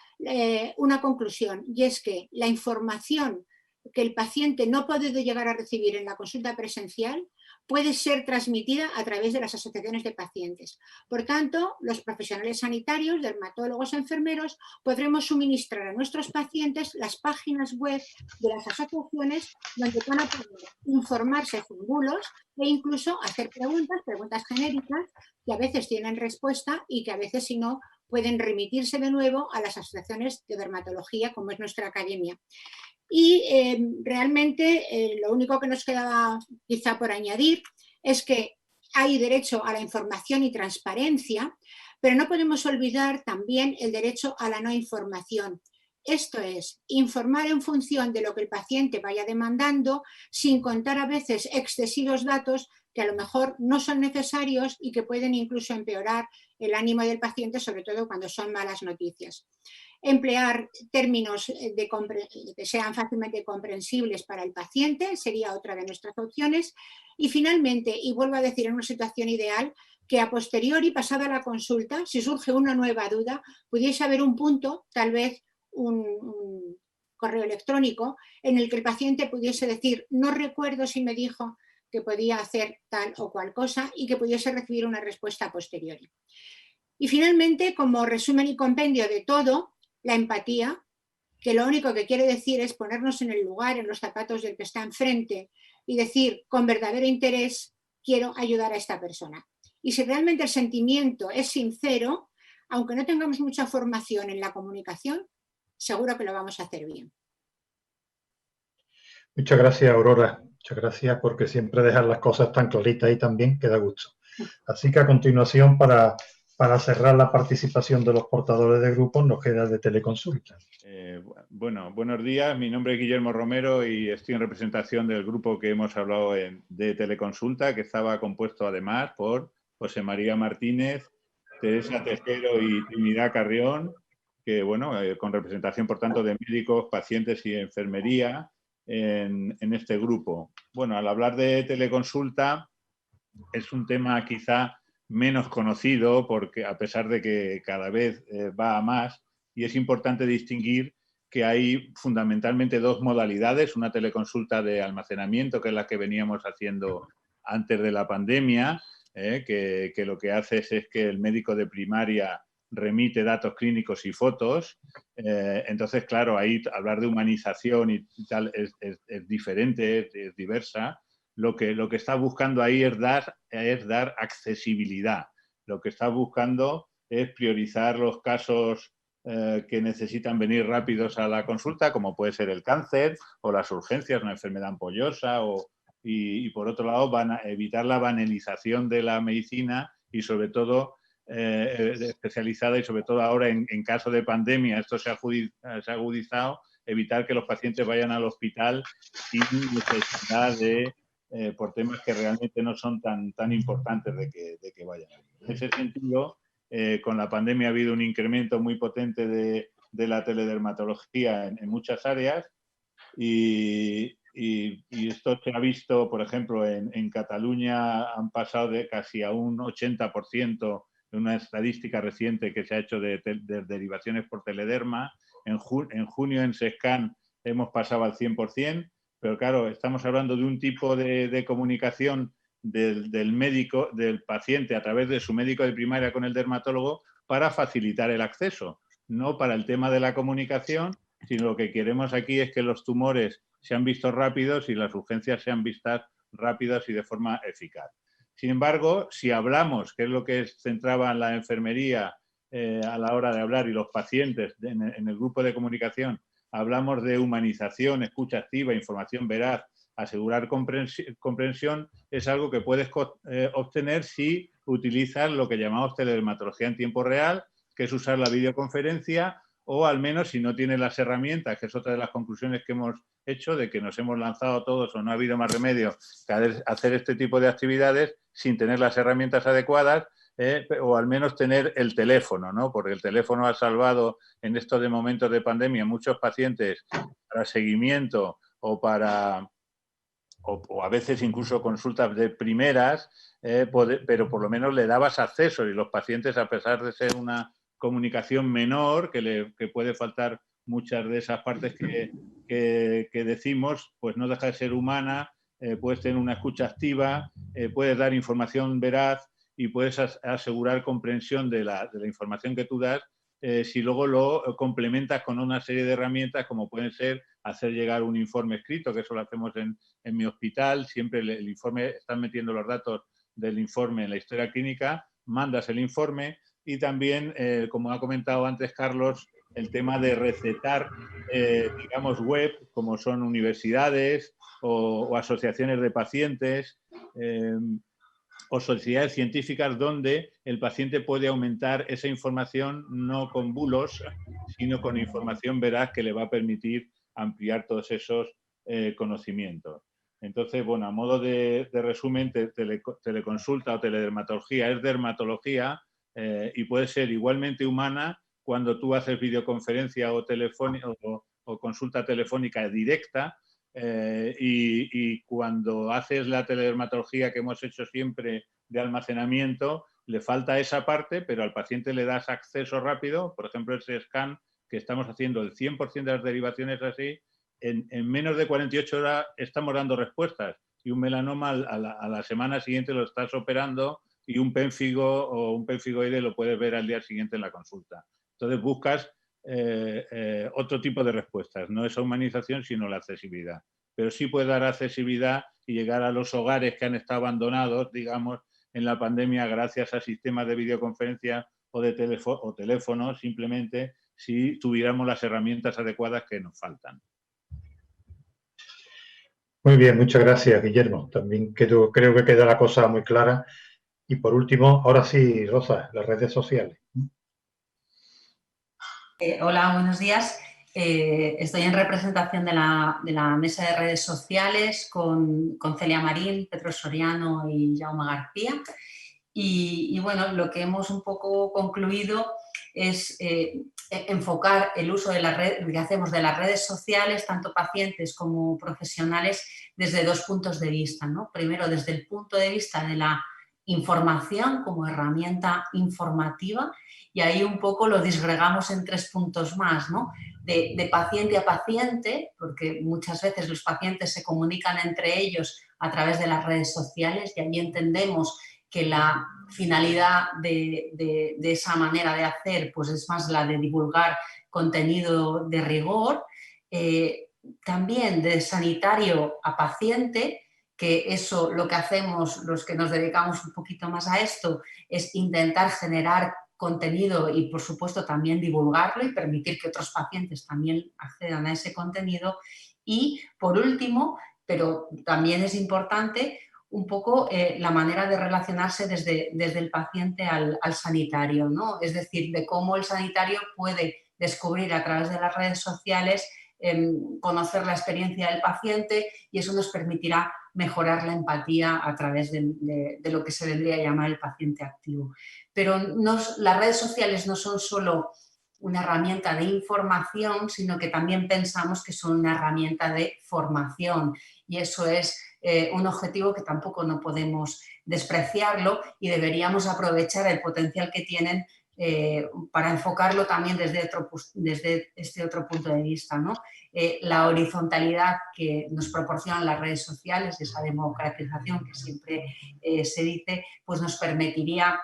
una conclusión, y es que la información que el paciente no ha podido llegar a recibir en la consulta presencial puede ser transmitida a través de las asociaciones de pacientes. Por tanto, los profesionales sanitarios, dermatólogos, enfermeros, podremos suministrar a nuestros pacientes las páginas web de las asociaciones donde van a poder informarse sin bulos e incluso hacer preguntas genéricas que a veces tienen respuesta y que a veces, si no, pueden remitirse de nuevo a las asociaciones de dermatología, como es nuestra academia. Y realmente lo único que nos quedaba quizá por añadir es que hay derecho a la información y transparencia, pero no podemos olvidar también el derecho a la no información. Esto es, informar en función de lo que el paciente vaya demandando, sin contar a veces excesivos datos que a lo mejor no son necesarios y que pueden incluso empeorar el ánimo del paciente, sobre todo cuando son malas noticias. Emplear términos que sean fácilmente comprensibles para el paciente sería otra de nuestras opciones. Y finalmente, y vuelvo a decir, en una situación ideal, que a posteriori, pasada la consulta, si surge una nueva duda, pudiese haber un punto, tal vez un correo electrónico, en el que el paciente pudiese decir, no recuerdo si me dijo que podía hacer tal o cual cosa, y que pudiese recibir una respuesta a posteriori. Y finalmente, como resumen y compendio de todo, la empatía, que lo único que quiere decir es ponernos en el lugar, en los zapatos del que está enfrente y decir con verdadero interés, quiero ayudar a esta persona. Y si realmente el sentimiento es sincero, aunque no tengamos mucha formación en la comunicación, seguro que lo vamos a hacer bien. Muchas gracias, Aurora. Muchas gracias porque siempre dejar las cosas tan claritas y tan bien que da gusto. Así que a continuación, para cerrar la participación de los portadores de grupos, nos queda de teleconsulta. Bueno, buenos días. Mi nombre es Guillermo Romero y estoy en representación del grupo que hemos hablado de teleconsulta, que estaba compuesto además por José María Martínez, Teresa Tejero y Trinidad Carrión, que bueno, con representación por tanto de médicos, pacientes y enfermería en este grupo. Bueno, al hablar de teleconsulta es un tema quizá menos conocido porque a pesar de que cada vez va a más, y es importante distinguir que hay fundamentalmente dos modalidades, una teleconsulta de almacenamiento, que es la que veníamos haciendo antes de la pandemia, que lo que hace es que el médico de primaria remite datos clínicos y fotos. Entonces, claro, ahí hablar de humanización y tal es diferente, es diversa. Lo que está buscando ahí es dar accesibilidad. Lo que está buscando es priorizar los casos que necesitan venir rápidos a la consulta, como puede ser el cáncer o las urgencias, una enfermedad ampollosa, y por otro lado van a evitar la banalización de la medicina y sobre todo especializada y sobre todo ahora en caso de pandemia esto se ha agudizado, evitar que los pacientes vayan al hospital sin necesidad de, por temas que realmente no son tan importantes de que vayan. En ese sentido, con la pandemia ha habido un incremento muy potente de la teledermatología en muchas áreas y esto se ha visto, por ejemplo, en Cataluña han pasado de casi a un 80% en una estadística reciente que se ha hecho de derivaciones por telederma. En junio en SESCAN hemos pasado al 100%, pero claro, estamos hablando de un tipo de comunicación del médico, del paciente a través de su médico de primaria con el dermatólogo para facilitar el acceso, no para el tema de la comunicación, sino lo que queremos aquí es que los tumores sean vistos rápidos y las urgencias sean vistas rápidas y de forma eficaz. Sin embargo, si hablamos, que es lo que centraba la enfermería a la hora de hablar y los pacientes en el grupo de comunicación, hablamos de humanización, escucha activa, información veraz, asegurar comprensión, es algo que puedes obtener si utilizas lo que llamamos teledermatología en tiempo real, que es usar la videoconferencia, o al menos si no tienes las herramientas, que es otra de las conclusiones que hemos hecho, de que nos hemos lanzado todos o no ha habido más remedio que hacer este tipo de actividades sin tener las herramientas adecuadas, o al menos tener el teléfono, ¿no? Porque el teléfono ha salvado en estos momentos de pandemia muchos pacientes para seguimiento o a veces incluso consultas de primeras, pero por lo menos le dabas acceso y los pacientes, a pesar de ser una comunicación menor, que puede faltar muchas de esas partes que decimos, pues no deja de ser humana, puedes tener una escucha activa, puedes dar información veraz y puedes asegurar comprensión de la información que tú das, si luego lo complementas con una serie de herramientas como pueden ser hacer llegar un informe escrito, que eso lo hacemos en mi hospital, siempre el informe, están metiendo los datos del informe en la historia clínica, mandas el informe y también, como ha comentado antes Carlos, el tema de recetar, digamos, web, como son universidades o asociaciones de pacientes, o sociedades científicas donde el paciente puede aumentar esa información no con bulos, sino con información veraz que le va a permitir ampliar todos esos conocimientos. Entonces, bueno, a modo de resumen, teleconsulta o teledermatología es dermatología y puede ser igualmente humana cuando tú haces videoconferencia o consulta telefónica directa, y cuando haces la teledermatología que hemos hecho siempre de almacenamiento, le falta esa parte, pero al paciente le das acceso rápido, por ejemplo el SESCAN, que estamos haciendo el 100% de las derivaciones así, en menos de 48 horas estamos dando respuestas y un melanoma a la semana siguiente lo estás operando y un pénfigo o un penfigoide lo puedes ver al día siguiente en la consulta. Entonces buscas otro tipo de respuestas, no esa humanización sino la accesibilidad, pero sí puede dar accesibilidad y llegar a los hogares que han estado abandonados, digamos, en la pandemia gracias a sistemas de videoconferencia o de teléfono, simplemente si tuviéramos las herramientas adecuadas que nos faltan. Muy bien, muchas gracias, Guillermo. También creo que queda la cosa muy clara. Y por último, ahora sí, Rosa, las redes sociales. Hola, buenos días. Estoy en representación de la mesa de redes sociales con Celia Marín, Pedro Soriano y Jaume García. Y bueno, lo que hemos un poco concluido es enfocar el uso de que hacemos de las redes sociales, tanto pacientes como profesionales, desde dos puntos de vista, ¿no? Primero, desde el punto de vista de la información como herramienta informativa, y ahí un poco lo disgregamos en 3 puntos más, ¿no? De paciente a paciente, porque muchas veces los pacientes se comunican entre ellos a través de las redes sociales y ahí entendemos que la finalidad de esa manera de hacer pues es más la de divulgar contenido de rigor. También de sanitario a paciente, que eso lo que hacemos los que nos dedicamos un poquito más a esto es intentar generar contenido y por supuesto también divulgarlo y permitir que otros pacientes también accedan a ese contenido. Y por último, pero también es importante, un poco la manera de relacionarse desde el paciente al sanitario, ¿no? Es decir, de cómo el sanitario puede descubrir a través de las redes sociales, conocer la experiencia del paciente, y eso nos permitirá mejorar la empatía a través de lo que se vendría a llamar el paciente activo. Pero las redes sociales no son solo una herramienta de información, sino que también pensamos que son una herramienta de formación, y eso es un objetivo que tampoco no podemos despreciarlo, y deberíamos aprovechar el potencial que tienen para enfocarlo también desde este otro punto de vista, ¿no? La horizontalidad que nos proporcionan las redes sociales, esa democratización que siempre se dice, pues nos permitiría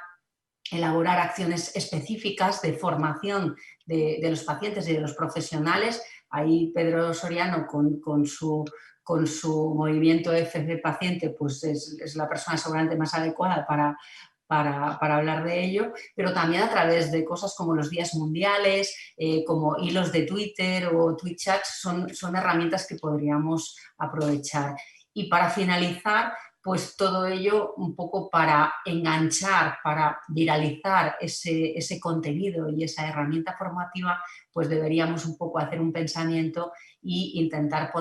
elaborar acciones específicas de formación de los pacientes y de los profesionales. Ahí Pedro Soriano, con su movimiento FC Paciente, pues es la persona seguramente más adecuada para hablar de ello, pero también a través de cosas como los días mundiales, como hilos de Twitter o Twitchats, son herramientas que podríamos aprovechar. Y para finalizar, pues todo ello un poco para enganchar, para viralizar ese contenido y esa herramienta formativa, pues deberíamos un poco hacer un pensamiento e intentar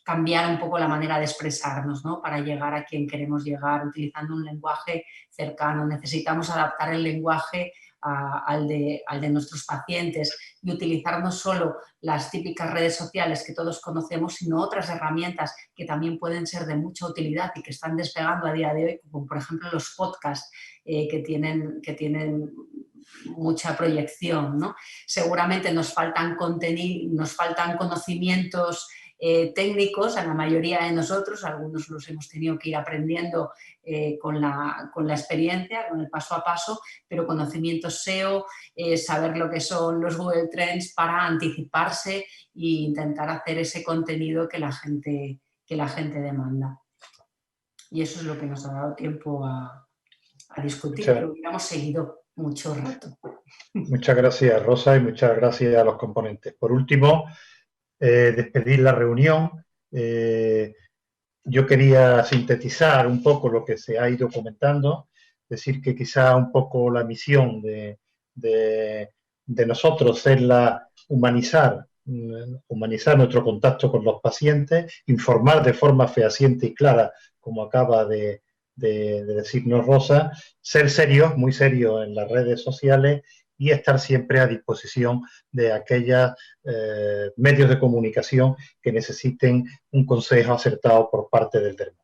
cambiar un poco la manera de expresarnos, ¿no? Para llegar a quien queremos llegar, utilizando un lenguaje cercano. Necesitamos adaptar el lenguaje al de nuestros pacientes y utilizar no solo las típicas redes sociales que todos conocemos, sino otras herramientas que también pueden ser de mucha utilidad y que están despegando a día de hoy, como por ejemplo los podcasts que tienen mucha proyección, ¿no? Seguramente nos faltan conocimientos técnicos a la mayoría de nosotros, algunos los hemos tenido que ir aprendiendo con la experiencia, con el paso a paso, pero conocimientos SEO, saber lo que son los Google Trends para anticiparse e intentar hacer ese contenido que la gente demanda. Y eso es lo que nos ha dado tiempo a discutir, pero hubiéramos seguido mucho rato. Muchas gracias, Rosa, y muchas gracias a los componentes. Por último, despedir la reunión. Yo quería sintetizar un poco lo que se ha ido comentando, decir que quizá un poco la misión de nosotros es humanizar nuestro contacto con los pacientes, informar de forma fehaciente y clara, como acaba de decirnos Rosa, ser serios, muy serios en las redes sociales y estar siempre a disposición de aquellos medios de comunicación que necesiten un consejo acertado por parte del dermatólogo.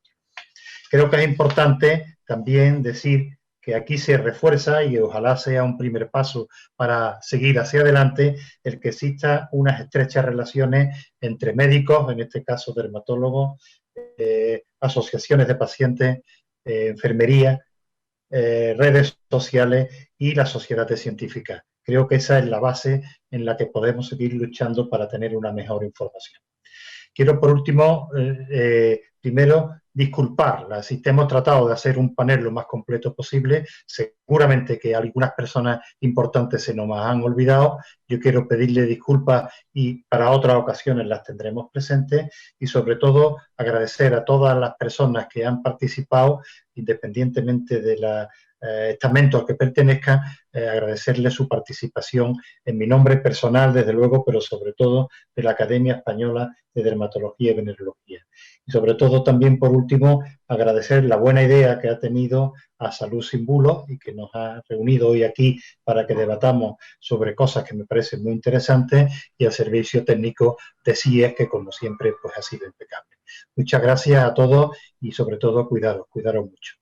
Creo que es importante también decir que aquí se refuerza, y ojalá sea un primer paso para seguir hacia adelante, el que exista unas estrechas relaciones entre médicos, en este caso dermatólogos, asociaciones de pacientes, enfermería, redes sociales y la sociedad científica. Creo que esa es la base en la que podemos seguir luchando para tener una mejor información. Quiero, por último, primero disculparla. Si hemos tratado de hacer un panel lo más completo posible, seguramente que algunas personas importantes se nos han olvidado. Yo quiero pedirle disculpas y para otras ocasiones las tendremos presentes, y sobre todo agradecer a todas las personas que han participado, independientemente de la estamento al que pertenezcan, agradecerle su participación en mi nombre personal, desde luego, pero sobre todo de la Academia Española de Dermatología y Venerología. Y sobre todo también, por último, agradecer la buena idea que ha tenido a Salud Sin Bulos y que nos ha reunido hoy aquí para que debatamos sobre cosas que me parecen muy interesantes, y al servicio técnico de CIES, que como siempre pues ha sido impecable. Muchas gracias a todos y sobre todo cuidaros mucho.